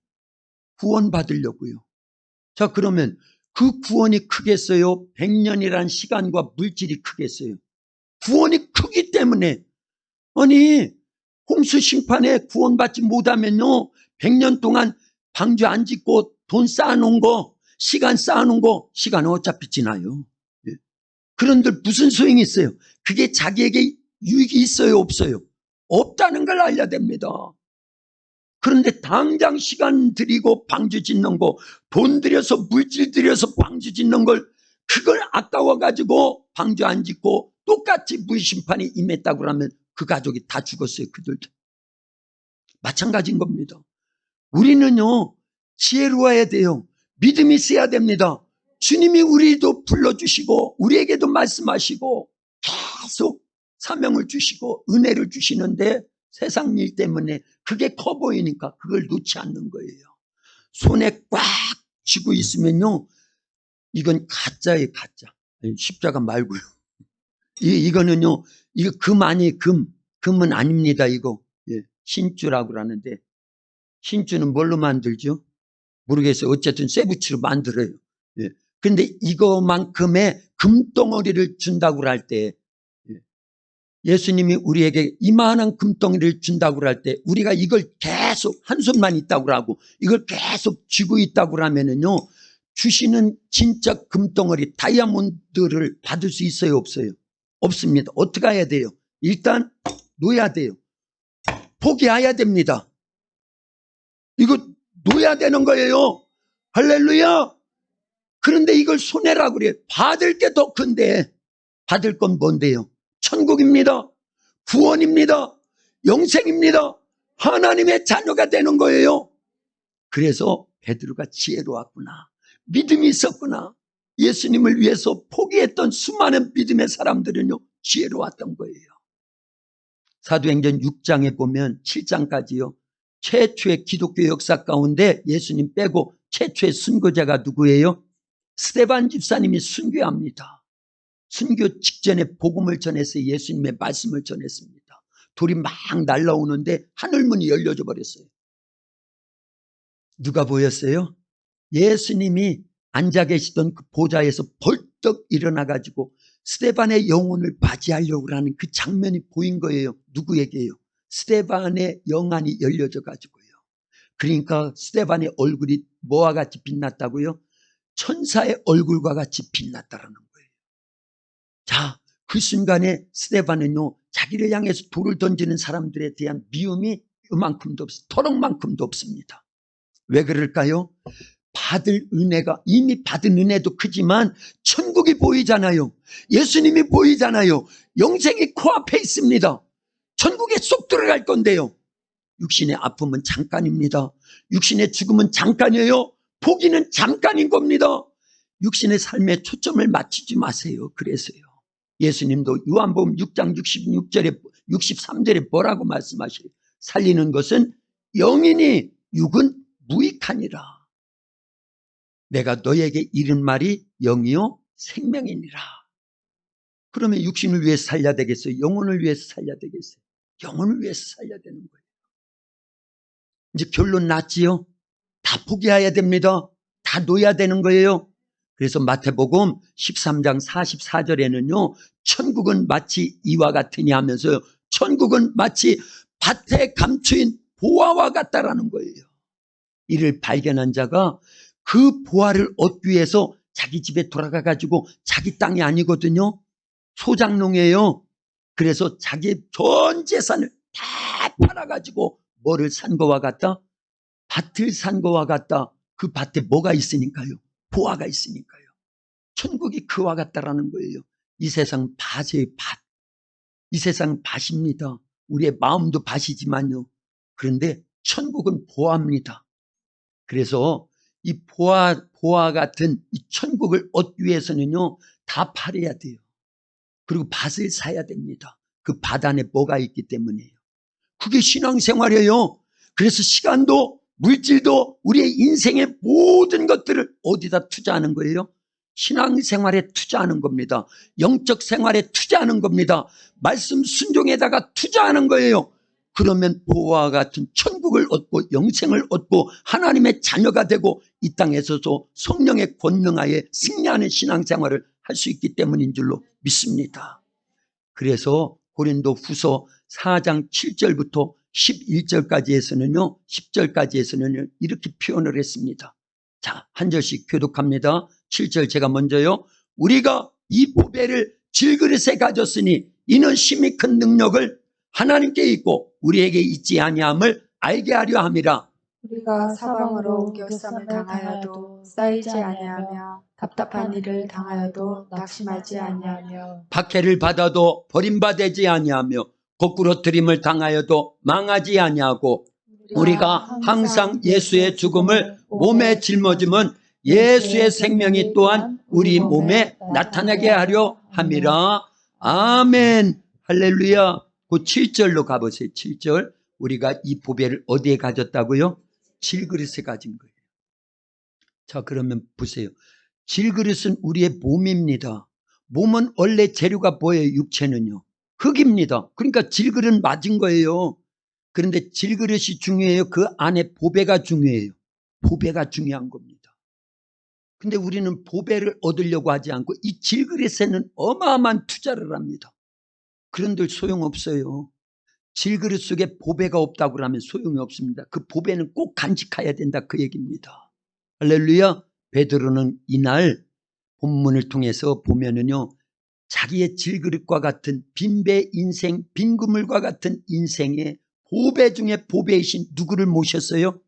구원받으려고요. 자, 그러면 그 구원이 크겠어요? 100년이라는 시간과 물질이 크겠어요? 구원이 크기 때문에. 아니, 홍수 심판에 구원받지 못하면요, 100년 동안 방주 안 짓고 돈 쌓아놓은 거, 시간 쌓아놓은 거, 시간은 어차피 지나요. 예. 그런데 무슨 소용이 있어요? 그게 자기에게 유익이 있어요, 없어요? 없다는 걸 알려야 됩니다. 그런데 당장 시간 들이고 방주 짓는 거, 돈 들여서 물질 들여서 방주 짓는 걸, 그걸 아까워가지고 방주 안 짓고 똑같이 물심판이 임했다고 하면 그 가족이 다 죽었어요. 그들도 마찬가지인 겁니다. 우리는요, 지혜로워야 돼요. 믿음이 있어야 됩니다. 주님이 우리도 불러주시고 우리에게도 말씀하시고 계속 사명을 주시고 은혜를 주시는데 세상 일 때문에 그게 커 보이니까 그걸 놓지 않는 거예요. 손에 꽉 쥐고 있으면요, 이건 가짜예요, 가짜. 십자가 말고요. 이거는요, 이거 금 아니에요, 금. 금은 아닙니다, 이거. 예, 신주라고 하는데, 신주는 뭘로 만들죠? 모르겠어요. 어쨌든 쇠붙이로 만들어요. 예. 근데 이거만큼의 금덩어리를 준다고 할 때, 예수님이 우리에게 이만한 금덩이를 준다고 할 때, 우리가 이걸 계속 한 손만 있다고 하고 이걸 계속 쥐고 있다고 하면은요, 주시는 진짜 금덩어리 다이아몬드를 받을 수 있어요, 없어요? 없습니다. 어떻게 해야 돼요? 일단 놓아야 돼요. 포기해야 됩니다. 이거 놓아야 되는 거예요. 할렐루야. 그런데 이걸 손해라고 그래요. 받을 게 더 큰데, 받을 건 뭔데요? 천국입니다. 구원입니다. 영생입니다. 하나님의 자녀가 되는 거예요. 그래서 베드로가 지혜로웠구나. 믿음이 있었구나. 예수님을 위해서 포기했던 수많은 믿음의 사람들은요, 지혜로웠던 거예요. 사도행전 6장에 보면 7장까지요, 최초의 기독교 역사 가운데 예수님 빼고 최초의 순교자가 누구예요? 스데반 집사님이 순교합니다. 순교 직전에 복음을 전해서 예수님의 말씀을 전했습니다. 돌이 막 날라오는데 하늘문이 열려져 버렸어요. 누가 보였어요? 예수님이 앉아 계시던 그 보좌에서 벌떡 일어나가지고 스데반의 영혼을 맞이하려고 하는 그 장면이 보인 거예요. 누구에게요? 스데반의 영안이 열려져 가지고요. 그러니까 스데반의 얼굴이 뭐와 같이 빛났다고요? 천사의 얼굴과 같이 빛났다라는 거예요. 자, 그 순간에 스데반은요, 자기를 향해서 돌을 던지는 사람들에 대한 미움이 이만큼도 없어요. 터럭만큼도 없습니다. 왜 그럴까요? 받을 은혜가, 이미 받은 은혜도 크지만 천국이 보이잖아요. 예수님이 보이잖아요. 영생이 코앞에 있습니다. 천국에 쏙 들어갈 건데요, 육신의 아픔은 잠깐입니다. 육신의 죽음은 잠깐이에요. 포기는 잠깐인 겁니다. 육신의 삶에 초점을 맞추지 마세요. 그래서요, 예수님도 요한복음 6장 66절에 63절에 뭐라고 말씀하시래요? 살리는 것은 영이니 육은 무익하니라. 내가 너에게 이른 말이 영이요 생명이니라. 그러면 육신을 위해서 살려야 되겠어요? 영혼을 위해서 살려야 되겠어요? 영혼을 위해서 살려야 되는 거예요. 이제 결론 났지요? 다 포기해야 됩니다. 다 놓아야 되는 거예요. 그래서 마태복음 13장 44절에는요, 천국은 마치 이와 같으니 하면서요, 천국은 마치 밭에 감추인 보화와 같다라는 거예요. 이를 발견한 자가 그 보화를 얻기 위해서 자기 집에 돌아가 가지고, 자기 땅이 아니거든요, 소장농이에요. 그래서 자기의 전 재산을 다 팔아가지고 뭐를 산 거와 같다? 밭을 산 거와 같다. 그 밭에 뭐가 있으니까요? 보화가 있으니까요. 천국이 그와 같다라는 거예요. 이 세상 밭이에요, 밭. 이 세상 밭입니다. 우리의 마음도 밭이지만요. 그런데 천국은 보화입니다. 그래서 이 보화 같은 이 천국을 얻기 위해서는요, 다 팔아야 돼요. 그리고 밭을 사야 됩니다. 그 밭 안에 뭐가 있기 때문이에요. 그게 신앙생활이에요. 그래서 시간도 물질도 우리의 인생의 모든 것들을 어디다 투자하는 거예요? 신앙생활에 투자하는 겁니다. 영적 생활에 투자하는 겁니다. 말씀 순종에다가 투자하는 거예요. 그러면 보화와 같은 천국을 얻고 영생을 얻고 하나님의 자녀가 되고 이 땅에서도 성령의 권능하에 승리하는 신앙생활을 할 수 있기 때문인 줄로 믿습니다. 그래서 고린도 후서 4장 7절부터 11절까지에서는요, 10절까지에서는 이렇게 표현을 했습니다. 자, 한 절씩 교독합니다. 7절 제가 먼저요. 우리가 이 보배를 질그릇에 가졌으니 이는 심히 큰 능력을 하나님께 있고 우리에게 있지 아니함을 알게 하려 함이라. 우리가 사방으로 우겨쌈을 당하여도 쌓이지 아니하며 답답한 일을 당하여도 낙심하지 아니하며 박해를 받아도 버림받지 아니하며 거꾸로 들임을 당하여도 망하지 아니하고 우리가 항상 예수의 죽음을 몸에 짊어지면 예수의 생명이 또한 우리 몸에 나타나게 하려 함이라. 아멘. 할렐루야. 그 7절로 가보세요. 7절. 우리가 이 보배를 어디에 가졌다고요? 질그릇에 가진 거예요. 자, 그러면 보세요. 질그릇은 우리의 몸입니다. 몸은 원래 재료가 뭐예요? 육체는요? 흙입니다. 그러니까 질그릇 맞은 거예요. 그런데 질그릇이 중요해요? 그 안에 보배가 중요해요? 보배가 중요한 겁니다. 근데 우리는 보배를 얻으려고 하지 않고 이 질그릇에는 어마어마한 투자를 합니다. 그런데 소용없어요. 질그릇 속에 보배가 없다고 하면 소용이 없습니다. 그 보배는 꼭 간직해야 된다, 그 얘기입니다. 할렐루야. 베드로는 이날 본문을 통해서 보면은요, 자기의 질그릇과 같은 빈배 인생, 빈 그물과 같은 인생의 보배 중에 보배이신 누구를 모셨어요?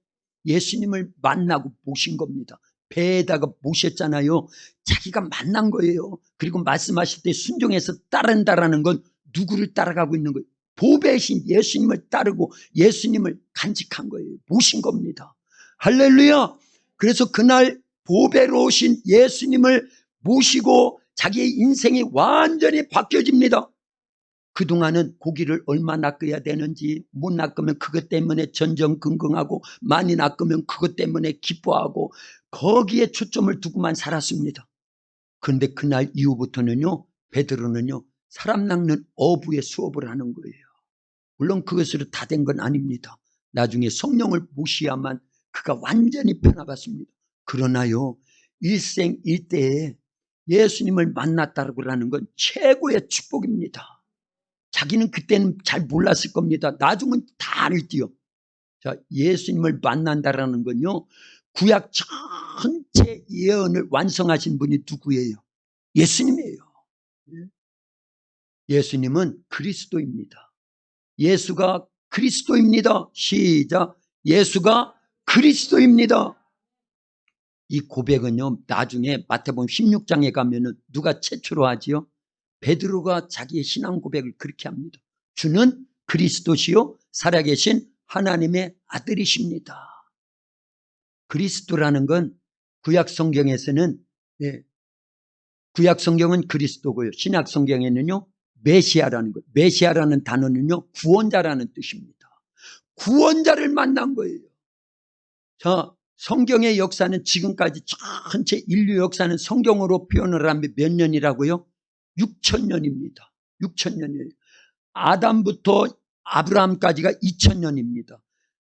예수님을 만나고 모신 겁니다. 배에다가 모셨잖아요. 자기가 만난 거예요. 그리고 말씀하실 때 순종해서 따른다라는 건 누구를 따라가고 있는 거예요? 보배이신 예수님을 따르고 예수님을 간직한 거예요. 모신 겁니다. 할렐루야. 그래서 그날 보배로 오신 예수님을 모시고 자기의 인생이 완전히 바뀌어집니다. 그동안은 고기를 얼마 낚아야 되는지, 못 낚으면 그것 때문에 전전긍긍하고 많이 낚으면 그것 때문에 기뻐하고 거기에 초점을 두고만 살았습니다. 그런데 그날 이후부터는요, 베드로는요, 사람 낚는 어부의 수업을 하는 거예요. 물론 그것으로 다 된 건 아닙니다. 나중에 성령을 모시야만 그가 완전히 변화받습니다. 그러나요, 일생일대에 예수님을 만났다고 하는 건 최고의 축복입니다. 자기는 그때는 잘 몰랐을 겁니다. 나중은 다 알지요. 자, 예수님을 만난다라는 건요, 구약 전체 예언을 완성하신 분이 누구예요? 예수님이에요. 예수님은 그리스도입니다. 예수가 그리스도입니다. 시작. 예수가 그리스도입니다. 이 고백은요, 나중에 마태복음 16장에 가면은 누가 최초로 하지요? 베드로가 자기의 신앙 고백을 그렇게 합니다. 주는 그리스도시요 살아계신 하나님의 아들이십니다. 그리스도라는 건 구약 성경에서는, 구약 성경은 그리스도고요. 신약 성경에는요, 메시아라는 것. 메시아라는 단어는요, 구원자라는 뜻입니다. 구원자를 만난 거예요. 자, 성경의 역사는 지금까지 전체 인류 역사는 성경으로 표현을 하면 몇 년이라고요? 6,000년입니다. 6,000년이에요. 아담부터 아브라함까지가 2,000년입니다.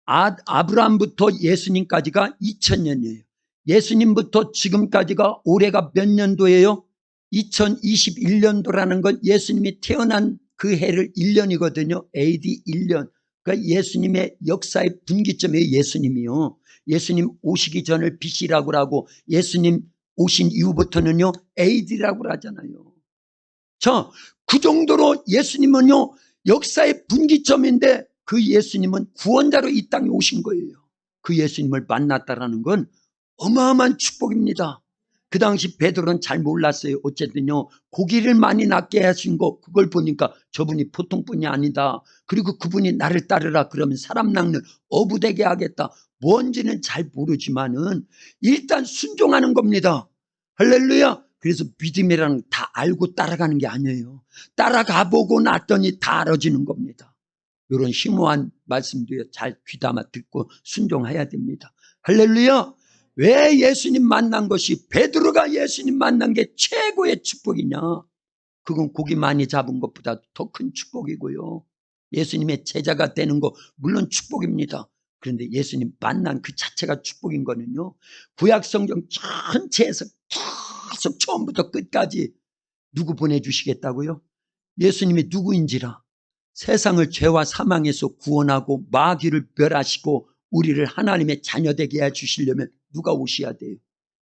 아브라함부터 예수님까지가 2,000년이에요. 예수님부터 지금까지가 올해가 몇 년도예요? 2021년도라는 건 예수님이 태어난 그 해를 1년이거든요. AD 1년. 그러니까 예수님의 역사의 분기점이에요. 예수님이요. 예수님 오시기 전을 BC라고 하고 예수님 오신 이후부터는요 AD라고 하잖아요. 자, 그 정도로 예수님은요, 역사의 분기점인데 그 예수님은 구원자로 이 땅에 오신 거예요. 그 예수님을 만났다라는 건 어마어마한 축복입니다. 그 당시 베드로는 잘 몰랐어요. 어쨌든요, 고기를 많이 낫게 하신 거, 그걸 보니까 저분이 보통 분이 아니다. 그리고 그분이 나를 따르라 그러면 사람 낚는 어부되게 하겠다. 뭔지는 잘 모르지만은 일단 순종하는 겁니다. 할렐루야. 그래서 믿음이라는 건 다 알고 따라가는 게 아니에요. 따라가 보고 났더니 다 알아지는 겁니다. 이런 심오한 말씀도 잘 귀담아 듣고 순종해야 됩니다. 할렐루야. 왜 예수님 만난 것이, 베드로가 예수님 만난 게 최고의 축복이냐? 그건 고기 많이 잡은 것보다 더 큰 축복이고요. 예수님의 제자가 되는 거 물론 축복입니다. 그런데 예수님 만난 그 자체가 축복인 거는요, 구약 성경 전체에서 계속 처음부터 끝까지 누구 보내주시겠다고요? 예수님이 누구인지라. 세상을 죄와 사망에서 구원하고 마귀를 멸하시고 우리를 하나님의 자녀되게 해주시려면 누가 오셔야 돼요?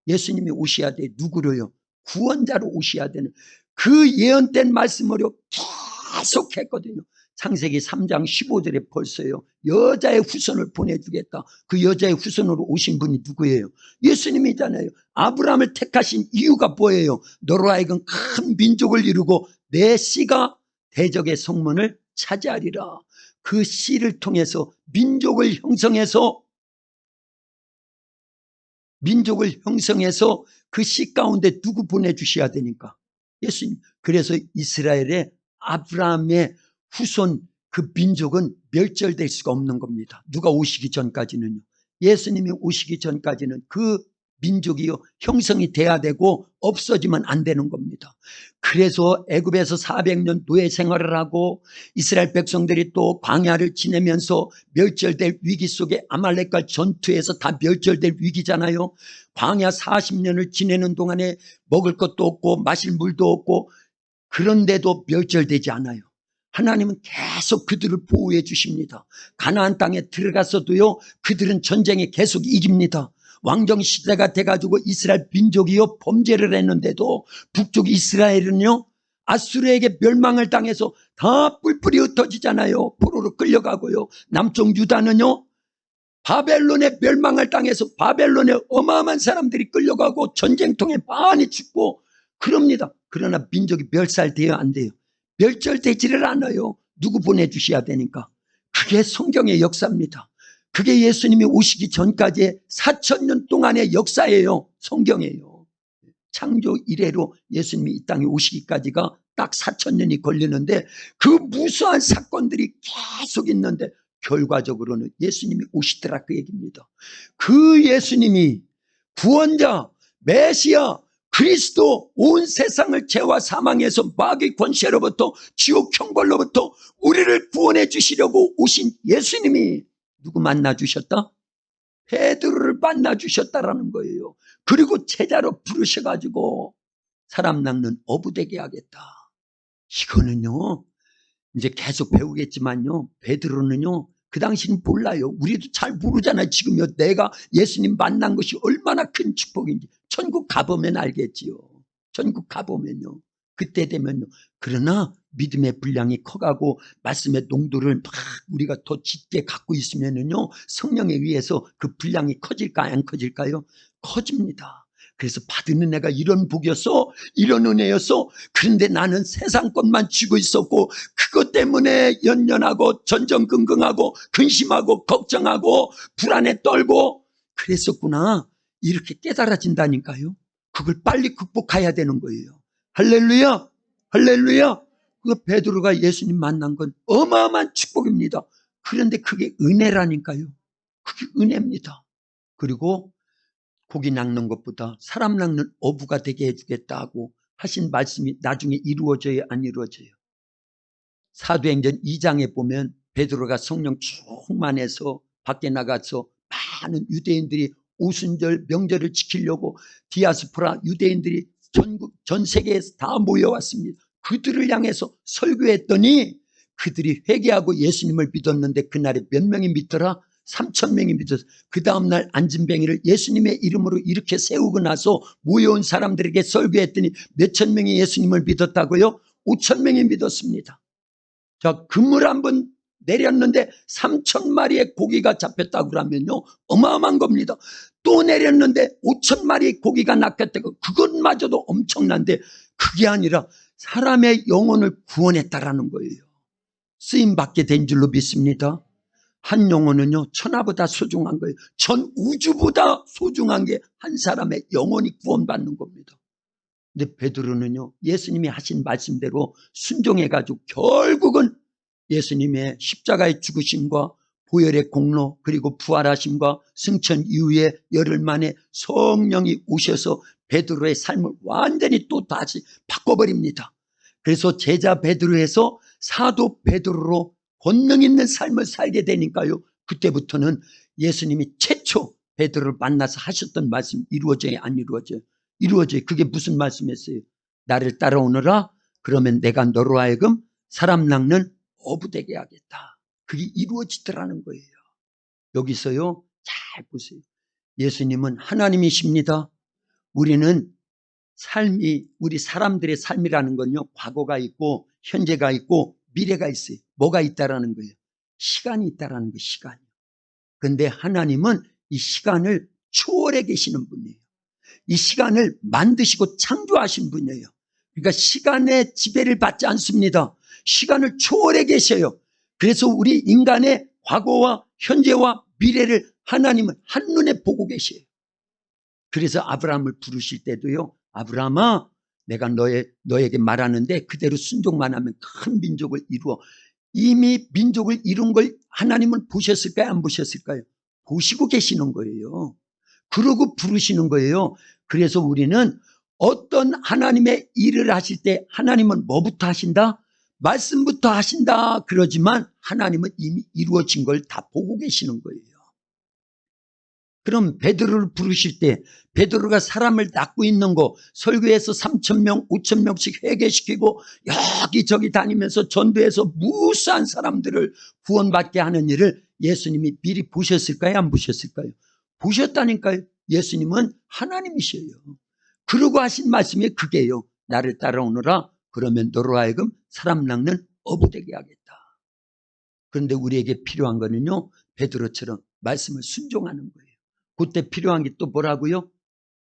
예수님이 오셔야 돼요. 누구로요? 구원자로 오셔야 되는 그 예언된 말씀으로 계속 했거든요. 창세기 3장 15절에 벌써요, 여자의 후손을 보내주겠다. 그 여자의 후손으로 오신 분이 누구예요? 예수님이잖아요. 아브라함을 택하신 이유가 뭐예요? 너로 하여금 큰 민족을 이루고 내 씨가 대적의 성문을 차지하리라. 그 씨를 통해서 민족을 형성해서 그 씨 가운데 누구 보내주셔야 되니까? 예수님. 그래서 이스라엘의 아브라함의 후손 그 민족은 멸절될 수가 없는 겁니다. 누가 오시기 전까지는요. 예수님이 오시기 전까지는 그 민족이요, 형성이 돼야 되고 없어지면 안 되는 겁니다. 그래서 애굽에서 400년 노예 생활을 하고 이스라엘 백성들이 또 광야를 지내면서 멸절될 위기 속에 아말렉과 전투에서 다 멸절될 위기잖아요. 광야 40년을 지내는 동안에 먹을 것도 없고 마실 물도 없고, 그런데도 멸절되지 않아요. 하나님은 계속 그들을 보호해 주십니다. 가나안 땅에 들어갔어도요, 그들은 전쟁에 계속 이깁니다. 왕정 시대가 돼가지고 이스라엘 민족이요 범죄를 했는데도 북쪽 이스라엘은요 아수르에게 멸망을 당해서 다 뿔뿔이 흩어지잖아요. 포로로 끌려가고요. 남쪽 유다는요 바벨론에 멸망을 당해서 바벨론에 어마어마한 사람들이 끌려가고 전쟁통에 많이 죽고 그럽니다. 그러나 민족이 멸살돼요, 안 돼요? 멸절되지를 않아요. 누구 보내주셔야 되니까. 그게 성경의 역사입니다. 그게 예수님이 오시기 전까지의 4,000년 동안의 역사예요. 성경이에요. 창조 이래로 예수님이 이 땅에 오시기까지가 딱 4,000년이 걸리는데 그 무수한 사건들이 계속 있는데 결과적으로는 예수님이 오시더라, 그 얘기입니다. 그 예수님이 구원자, 메시아, 그리스도, 온 세상을 죄와 사망에서 마귀 권세로부터 지옥 형벌로부터 우리를 구원해 주시려고 오신 예수님이 누구 만나 주셨다? 베드로를 만나 주셨다라는 거예요. 그리고 제자로 부르셔가지고 사람 낚는 어부되게 하겠다. 이거는요 이제 계속 배우겠지만요, 베드로는요 그 당시는 몰라요. 우리도 잘 모르잖아요. 지금요 내가 예수님 만난 것이 얼마나 큰 축복인지. 천국 가보면 알겠지요. 천국 가보면요, 그때 되면요. 그러나 믿음의 분량이 커가고 말씀의 농도를 막 우리가 더 짙게 갖고 있으면은요 성령에 의해서 그 분량이 커질까요, 안 커질까요? 커집니다. 그래서 받은 은혜가 이런 복이었어, 이런 은혜였어. 그런데 나는 세상 것만 쥐고 있었고 그것 때문에 연연하고 전전긍긍하고 근심하고 걱정하고 불안에 떨고 그랬었구나. 이렇게 깨달아진다니까요. 그걸 빨리 극복해야 되는 거예요. 할렐루야, 할렐루야. 그 베드로가 예수님 만난 건 어마어마한 축복입니다. 그런데 그게 은혜라니까요. 그게 은혜입니다. 그리고 고기 낚는 것보다 사람 낚는 어부가 되게 해주겠다고 하신 말씀이 나중에 이루어져요, 안 이루어져요? 사도행전 2장에 보면 베드로가 성령 충만해서 밖에 나가서 많은 유대인들이 오순절 명절을 지키려고 디아스포라 유대인들이 전 세계에서 다 모여왔습니다. 그들을 향해서 설교했더니 그들이 회개하고 예수님을 믿었는데 그날에 몇 명이 믿더라? 3,000명이 믿었어. 그 다음날 안진뱅이를 예수님의 이름으로 이렇게 세우고 나서 모여온 사람들에게 설교했더니 몇천 명이 예수님을 믿었다고요? 5천 명이 믿었습니다. 자, 그물 한번 내렸는데 3천 마리의 고기가 잡혔다고 그러면요, 어마어마한 겁니다. 또 내렸는데 5천 마리의 고기가 낚였다고, 그것마저도 엄청난데 그게 아니라 사람의 영혼을 구원했다라는 거예요. 쓰임받게 된 줄로 믿습니다. 한 영혼은요, 천하보다 소중한 거예요. 전 우주보다 소중한 게 한 사람의 영혼이 구원받는 겁니다. 근데 베드로는요, 예수님이 하신 말씀대로 순종해가지고 결국은 예수님의 십자가의 죽으심과 보혈의 공로, 그리고 부활하심과 승천 이후에 열흘 만에 성령이 오셔서 베드로의 삶을 완전히 또 다시 바꿔버립니다. 그래서 제자 베드로에서 사도 베드로로 권능 있는 삶을 살게 되니까요, 그때부터는 예수님이 최초 베드로를 만나서 하셨던 말씀 이루어져요, 안 이루어져요? 이루어져요. 그게 무슨 말씀이었어요? 나를 따라오너라, 그러면 내가 너로 하여금 사람 낚는 어부되게 하겠다. 그게 이루어지더라는 거예요. 여기서요, 잘 보세요. 예수님은 하나님이십니다. 우리는 삶이, 우리 사람들의 삶이라는 건요, 과거가 있고 현재가 있고 미래가 있어요. 뭐가 있다라는 거예요? 시간이 있다라는 거예요. 시간이. 그런데 하나님은 이 시간을 초월해 계시는 분이에요. 이 시간을 만드시고 창조하신 분이에요. 그러니까 시간의 지배를 받지 않습니다. 시간을 초월해 계셔요. 그래서 우리 인간의 과거와 현재와 미래를 하나님은 한눈에 보고 계셔요. 그래서 아브라함을 부르실 때도요, 아브라함아, 내가 너에게 말하는데 그대로 순종만 하면 큰 민족을 이루어. 이미 민족을 이룬 걸 하나님은 보셨을까요? 안 보셨을까요? 보시고 계시는 거예요. 그러고 부르시는 거예요. 그래서 우리는 어떤 하나님의 일을 하실 때 하나님은 뭐부터 하신다? 말씀부터 하신다 그러지만 하나님은 이미 이루어진 걸 다 보고 계시는 거예요. 그럼 베드로를 부르실 때 베드로가 사람을 낚고 있는 거, 설교에서 3,000명 5,000명씩 회개시키고 여기저기 다니면서 전도해서 무수한 사람들을 구원받게 하는 일을 예수님이 미리 보셨을까요? 안 보셨을까요? 보셨다니까요. 예수님은 하나님이셔요. 그러고 하신 말씀이 그게요. 나를 따라오너라, 그러면 너로 하여금 사람 낚는 어부되게 하겠다. 그런데 우리에게 필요한 거는요, 베드로처럼 말씀을 순종하는 거예요. 그때 필요한 게 또 뭐라고요?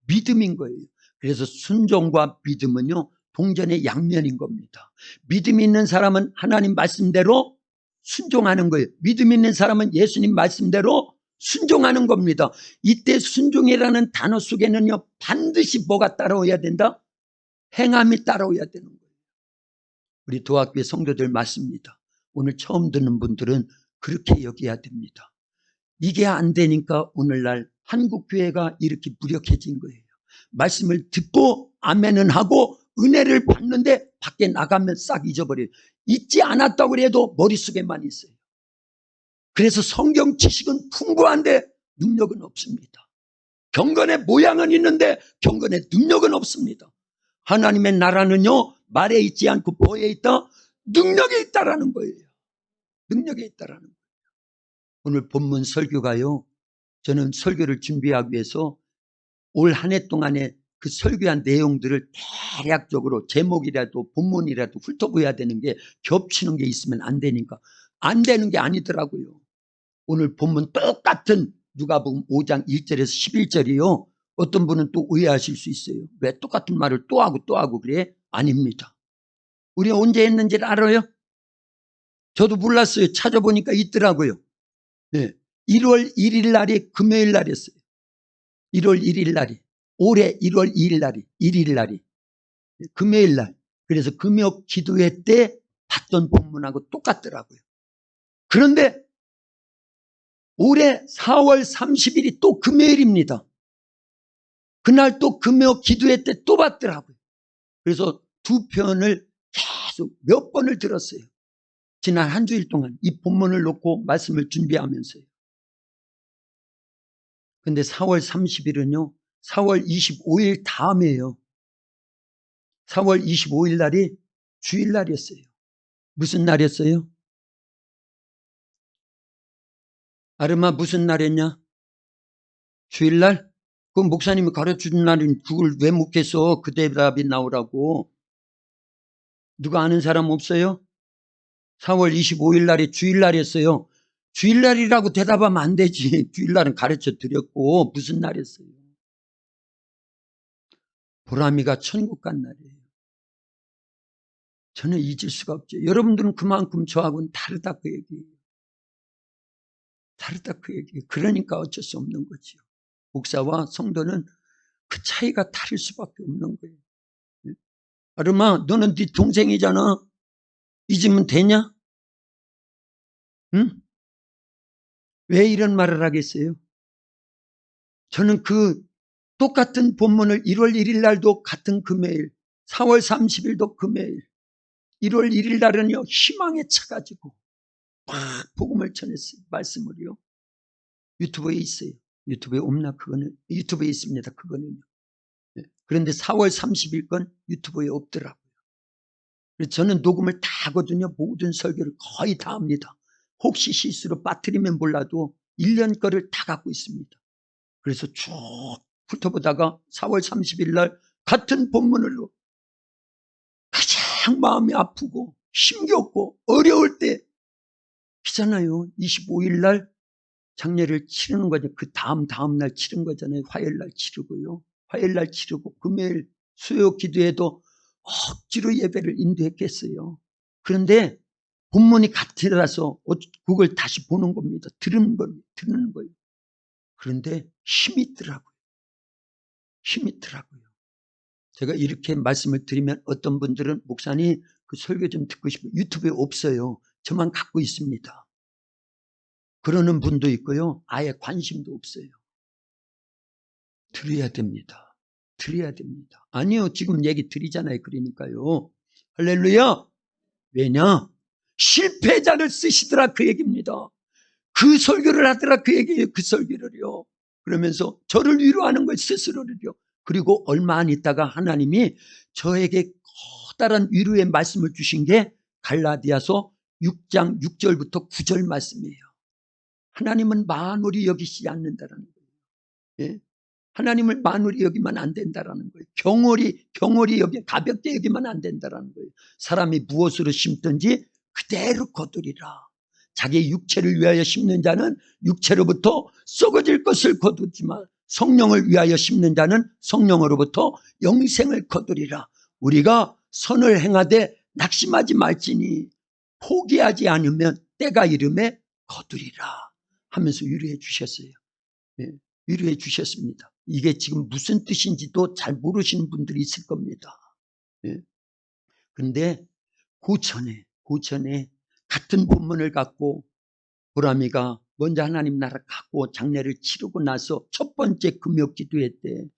믿음인 거예요. 그래서 순종과 믿음은요, 동전의 양면인 겁니다. 믿음 있는 사람은 하나님 말씀대로 순종하는 거예요. 믿음 있는 사람은 예수님 말씀대로 순종하는 겁니다. 이때 순종이라는 단어 속에는요, 반드시 뭐가 따라오야 된다? 행함이 따라오야 되는 거예요. 우리 도학교의 성도들 맞습니다. 오늘 처음 듣는 분들은 그렇게 여겨야 됩니다. 이게 안 되니까 오늘날 한국교회가 이렇게 무력해진 거예요. 말씀을 듣고 아멘은 하고 은혜를 받는데 밖에 나가면 싹 잊어버려요. 잊지 않았다고 해도 머릿속에만 있어요. 그래서 성경 지식은 풍부한데 능력은 없습니다. 경건의 모양은 있는데 경건의 능력은 없습니다. 하나님의 나라는요, 말에 있지 않고 뭐에 있다? 능력에 있다라는 거예요. 능력에 있다라는 거예요. 오늘 본문 설교가요, 저는 설교를 준비하기 위해서 올 한 해 동안에 그 설교한 내용들을 대략적으로 제목이라도 본문이라도 훑어봐야 되는 게 겹치는 게 있으면 안 되니까 안 되는 게 아니더라고요. 오늘 본문 똑같은 누가복음 5장 1절에서 11절이요. 어떤 분은 또 오해하실 수 있어요. 왜 똑같은 말을 또 하고 그래? 아닙니다. 우리 언제 했는지를 알아요? 저도 몰랐어요. 찾아보니까 있더라고요. 네. 1월 1일 날이 금요일 날이었어요. 1월 1일 날이. 올해 1월 2일 날이. 1일 날이. 금요일 날. 그래서 금요 기도회 때 봤던 본문하고 똑같더라고요. 그런데 올해 4월 30일이 또 금요일입니다. 그날 또 금요 기도회 때 또 봤더라고요. 그래서 두 편을 계속 몇 번을 들었어요. 지난 한 주일 동안 이 본문을 놓고 말씀을 준비하면서요. 근데 4월 30일은요, 4월 25일 다음이에요. 4월 25일 날이 주일날이었어요. 무슨 날이었어요? 아르마 무슨 날이었냐? 주일날? 그 목사님이 가르쳐준 날인 그걸 왜 묻겠어? 그 대답이 나오라고. 누가 아는 사람 없어요? 4월 25일 날이 주일날이었어요. 주일날이라고 대답하면 안 되지. 주일날은 가르쳐 드렸고 무슨 날이었어요? 보람이가 천국 간 날이에요. 저는 잊을 수가 없죠. 여러분들은 그만큼 저하고는 다르다 그 얘기예요. 다르다 그 얘기예요. 그러니까 어쩔 수 없는 거죠. 목사와 성도는 그 차이가 다를 수밖에 없는 거예요. 아름아, 너는 네 동생이잖아. 잊으면 되냐? 응? 왜 이런 말을 하겠어요? 저는 그 똑같은 본문을 1월 1일 날도 같은 금요일, 4월 30일도 금요일, 1월 1일 날은요, 희망에 차가지고 막 복음을 전했어요. 말씀을요. 유튜브에 있어요. 유튜브에 없나? 그거는 유튜브에 있습니다. 그거는요. 그런데 4월 30일 건 유튜브에 없더라고요. 그래서 저는 녹음을 다 하거든요. 모든 설교를 거의 다 합니다. 혹시 실수로 빠뜨리면 몰라도 1년 거를 다 갖고 있습니다. 그래서 쭉 훑어보다가 4월 30일 날 같은 본문으로 가장 마음이 아프고 힘겹고 어려울 때 있잖아요. 25일 날 장례를 치르는 거죠. 그 다음 날 치른 거잖아요. 화요일 날 치르고요. 화요일 날 치르고 금요일 수요 기도에도 억지로 예배를 인도했겠어요. 그런데 본문이 같으라서 그걸 다시 보는 겁니다. 듣는 거예요. 그런데 힘이 있더라고요. 힘이 있더라고요. 제가 이렇게 말씀을 드리면 어떤 분들은 목사님 그 설교 좀 듣고 싶어요. 유튜브에 없어요. 저만 갖고 있습니다. 그러는 분도 있고요. 아예 관심도 없어요. 드려야 됩니다. 드려야 됩니다. 아니요. 지금 얘기 드리잖아요. 그러니까요. 할렐루야. 왜냐? 실패자를 쓰시더라 그 얘기입니다. 그 설교를 하더라 그 얘기예요. 그 설교를요. 그러면서 저를 위로하는 걸 스스로를요. 그리고 얼마 안 있다가 하나님이 저에게 커다란 위로의 말씀을 주신 게 갈라디아서 6장 6절부터 9절 말씀이에요. 하나님은 만홀히 여기시지 않는다라는 거예요. 예? 하나님을 만홀히 여기면 안 된다라는 거예요. 경홀히 여기 가볍게 여기면 안 된다라는 거예요. 사람이 무엇으로 심든지 그대로 거두리라. 자기 육체를 위하여 심는 자는 육체로부터 썩어질 것을 거두지만 성령을 위하여 심는 자는 성령으로부터 영생을 거두리라. 우리가 선을 행하되 낙심하지 말지니 포기하지 않으면 때가 이름에 거두리라 하면서 위로해 주셨어요. 예, 위로해 주셨습니다. 이게 지금 무슨 뜻인지도 잘 모르시는 분들이 있을 겁니다. 그런데 예. 그 전에 같은 본문을 갖고 보람이가 먼저 하나님 나라 갖고 장례를 치르고 나서 첫 번째 금요 기도회 때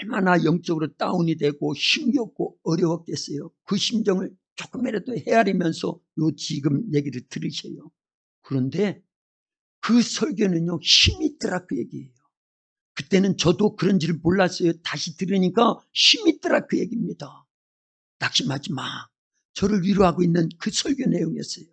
얼마나 영적으로 다운이 되고 힘겹고 어려웠겠어요. 그 심정을 조금이라도 헤아리면서 요 지금 얘기를 들으셔요. 그런데 그 설교는요 힘이 있더라 그 얘기예요. 그때는 저도 그런 줄 몰랐어요. 다시 들으니까 힘이 있더라 그 얘기입니다. 낙심하지 마. 저를 위로하고 있는 그 설교 내용이었어요.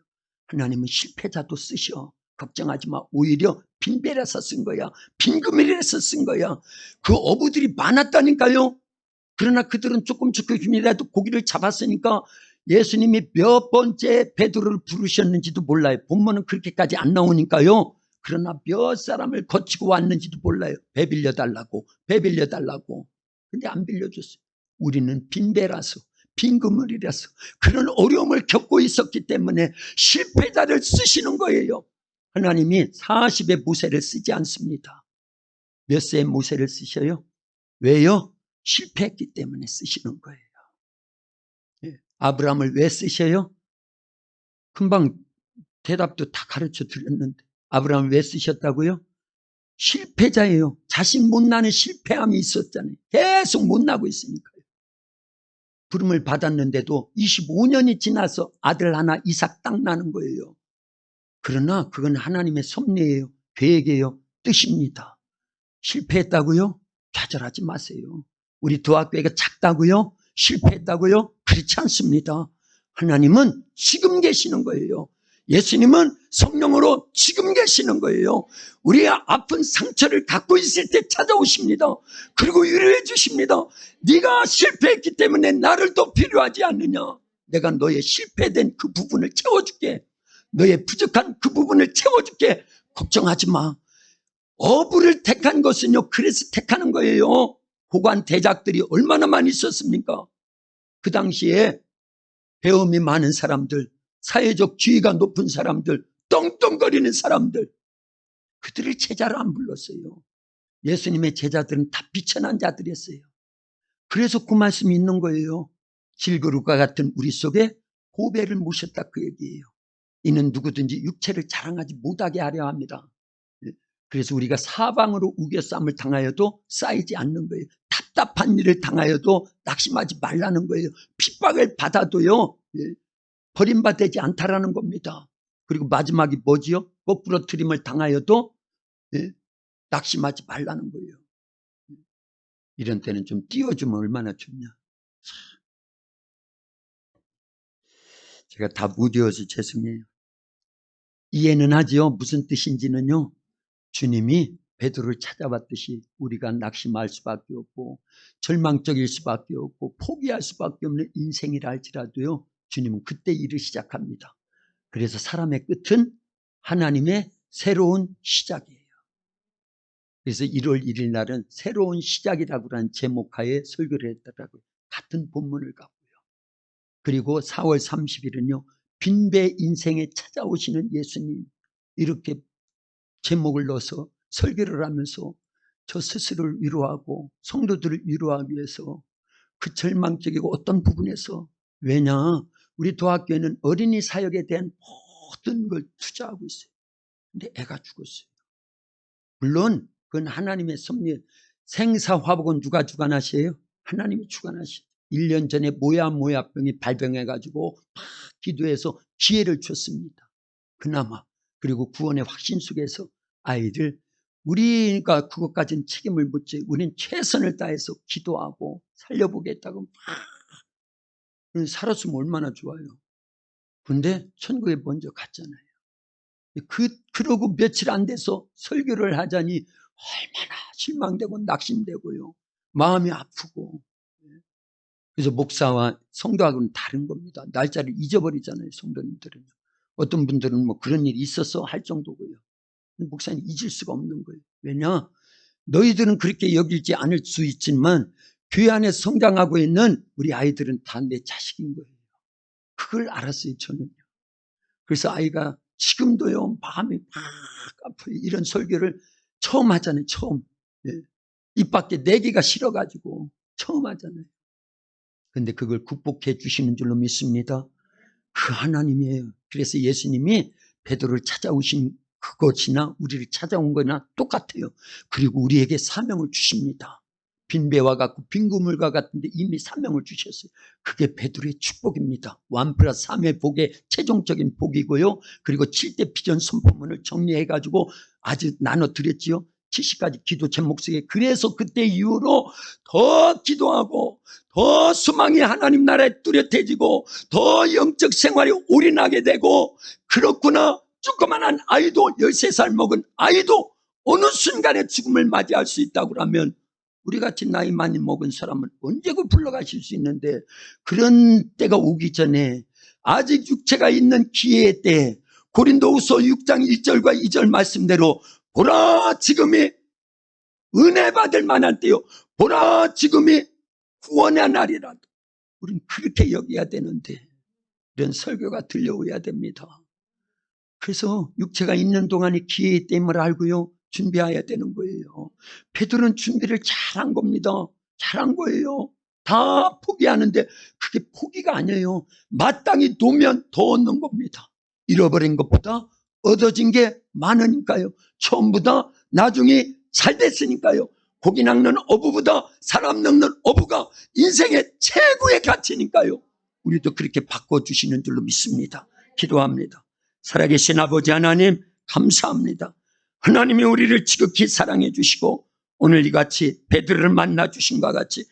하나님은 실패자도 쓰셔. 걱정하지 마. 오히려 빈배라서 쓴 거야. 빈금이라서 쓴 거야. 그 어부들이 많았다니까요. 그러나 그들은 조금이라도 고기를 잡았으니까 예수님이 몇 번째 베드로를 부르셨는지도 몰라요. 본문은 그렇게까지 안 나오니까요. 그러나 몇 사람을 거치고 왔는지도 몰라요. 배 빌려달라고. 근데 안 빌려줬어요. 우리는 빈배라서 빈그물이라서 그런 어려움을 겪고 있었기 때문에 실패자를 쓰시는 거예요. 하나님이 40의 모세를 쓰지 않습니다. 몇 세의 모세를 쓰셔요? 왜요? 실패했기 때문에 쓰시는 거예요. 아브라함을 왜 쓰셔요? 금방 대답도 다 가르쳐 드렸는데 아브라함을 왜 쓰셨다고요? 실패자예요. 자식 못 나는 실패함이 있었잖아요. 계속 못 나고 있으니까요. 부름을 받았는데도 25년이 지나서 아들 하나 이삭 딱 나는 거예요. 그러나 그건 하나님의 섭리예요. 계획이에요. 뜻입니다. 실패했다고요? 좌절하지 마세요. 우리 도학교가 작다고요? 실패했다고요? 그렇지 않습니다. 하나님은 지금 계시는 거예요. 예수님은 성령으로 지금 계시는 거예요. 우리의 아픈 상처를 갖고 있을 때 찾아오십니다. 그리고 위로해 주십니다. 네가 실패했기 때문에 나를 더 필요하지 않느냐. 내가 너의 실패된 그 부분을 채워줄게. 너의 부족한 그 부분을 채워줄게. 걱정하지 마. 어부를 택한 것은요, 그래서 택하는 거예요. 고관 대작들이 얼마나 많이 있었습니까? 그 당시에 배움이 많은 사람들, 사회적 지위가 높은 사람들, 떵떵거리는 사람들, 그들을 제자로 안 불렀어요. 예수님의 제자들은 다 비천한 자들이었어요. 그래서 그 말씀이 있는 거예요. 질그릇과 같은 우리 속에 보배를 모셨다, 그 얘기예요. 이는 누구든지 육체를 자랑하지 못하게 하려 합니다. 그래서 우리가 사방으로 우겨쌈을 당하여도 쌓이지 않는 거예요. 답답한 일을 당하여도 낙심하지 말라는 거예요. 핍박을 받아도요, 버림받지 않다라는 겁니다. 그리고 마지막이 뭐지요? 거꾸러뜨림을 당하여도 낙심하지 말라는 거예요. 이런 때는 좀 띄워주면 얼마나 좋냐. 제가 다 못 이어서 죄송해요. 이해는 하지요. 무슨 뜻인지는요. 주님이 베드로를 찾아봤듯이 우리가 낙심할 수밖에 없고 절망적일 수밖에 없고 포기할 수밖에 없는 인생이라 할지라도요. 주님은 그때 일을 시작합니다. 그래서 사람의 끝은 하나님의 새로운 시작이에요. 그래서 1월 1일 날은 새로운 시작이라고 하는 제목하에 설교를 했더라고요. 같은 본문을 갖고요. 그리고 4월 30일은요. 빈배 인생에 찾아오시는 예수님, 이렇게 제목을 넣어서 설교를 하면서 저 스스로를 위로하고 성도들을 위로하기 위해서 그 절망적이고 어떤 부분에서, 왜냐, 우리 도학교에는 어린이 사역에 대한 모든 걸 투자하고 있어요. 근데 애가 죽었어요. 물론 그건 하나님의 섭리. 생사화복은 누가 주관하세요? 하나님이 주관하시죠. 1년 전에 모야병이 발병해가지고 막 기도해서 기회를 줬습니다. 그나마. 그리고 구원의 확신 속에서 아이들, 우리가 그것까지는 책임을 묻지. 우리는 최선을 다해서 기도하고 살려보겠다고 막 살았으면 얼마나 좋아요. 근데 천국에 먼저 갔잖아요. 그러고 며칠 안 돼서 설교를 하자니 얼마나 실망되고 낙심되고요. 마음이 아프고. 그래서 목사와 성도하고는 다른 겁니다. 날짜를 잊어버리잖아요, 성도님들은. 어떤 분들은 뭐 그런 일이 있어서 할 정도고요. 목사님 잊을 수가 없는 거예요. 왜냐? 너희들은 그렇게 여기지 않을 수 있지만 교회 안에 성장하고 있는 우리 아이들은 다 내 자식인 거예요. 그걸 알았어요, 저는요. 그래서 아이가 지금도요, 마음이 막 아파요. 이런 설교를 처음 하잖아요, 처음. 입 밖에 내기가 싫어가지고 처음 하잖아요. 근데 그걸 극복해 주시는 줄로 믿습니다. 그 하나님이에요. 그래서 예수님이 베드로를 찾아오신 그것이나 우리를 찾아온 거나 똑같아요. 그리고 우리에게 사명을 주십니다. 빈배와 같고 빈 그물과 같은데 이미 사명을 주셨어요. 그게 베드로의 축복입니다. 1+3의 복의 최종적인 복이고요. 그리고 7대 비전 선포문을 정리해가지고 아주 나눠드렸지요. 70가지 기도 제목 속에. 그래서 그때 이후로 더 기도하고 더 소망이 하나님 나라에 뚜렷해지고 더 영적 생활에 올인하게 되고, 그렇구나, 조그만한 아이도, 13살 먹은 아이도 어느 순간에 죽음을 맞이할 수 있다고 하면 우리같이 나이 많이 먹은 사람은 언제고 불러가실 수 있는데, 그런 때가 오기 전에 아직 육체가 있는 기회의 때 고린도후서 6장 1절과 2절 말씀대로 보라 지금이 은혜 받을 만한 때요, 보라 지금이 구원의 날이라도, 우리는 그렇게 여겨야 되는데 이런 설교가 들려오야 됩니다. 그래서 육체가 있는 동안에 기회의 땜을 알고요, 준비해야 되는 거예요. 베드로는 준비를 잘한 겁니다. 잘한 거예요. 다 포기하는데 그게 포기가 아니에요. 마땅히 놓으면 더 얻는 겁니다. 잃어버린 것보다 얻어진 게 많으니까요. 처음보다 나중에 잘 됐으니까요. 고기 낚는 어부보다 사람 낚는 어부가 인생의 최고의 가치니까요. 우리도 그렇게 바꿔주시는 줄로 믿습니다. 기도합니다. 살아계신 아버지 하나님, 감사합니다. 하나님이 우리를 지극히 사랑해 주시고 오늘 이같이 베드로를 만나 주신 것 같이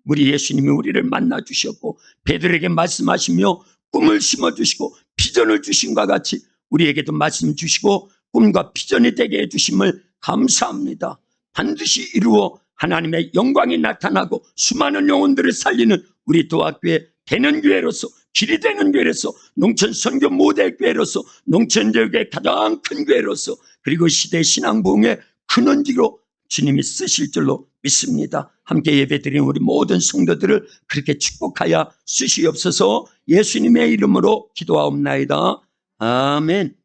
우리 예수님이 우리를 만나 주셨고 베드로에게 말씀하시며 꿈을 심어 주시고 비전을 주신 것 같이 우리에게도 말씀 주시고 꿈과 비전이 되게 해 주심을 감사합니다. 반드시 이루어 하나님의 영광이 나타나고 수많은 영혼들을 살리는 우리 도학교의 되는 교회로서 길이 되는 교회로서, 농촌 선교 모델 교회로서, 농촌 지역의 가장 큰 교회로서, 그리고 시대 신앙 부흥의 근원지로 주님이 쓰실 줄로 믿습니다. 함께 예배드린 우리 모든 성도들을 그렇게 축복하여 주시옵소서. 예수님의 이름으로 기도하옵나이다. 아멘.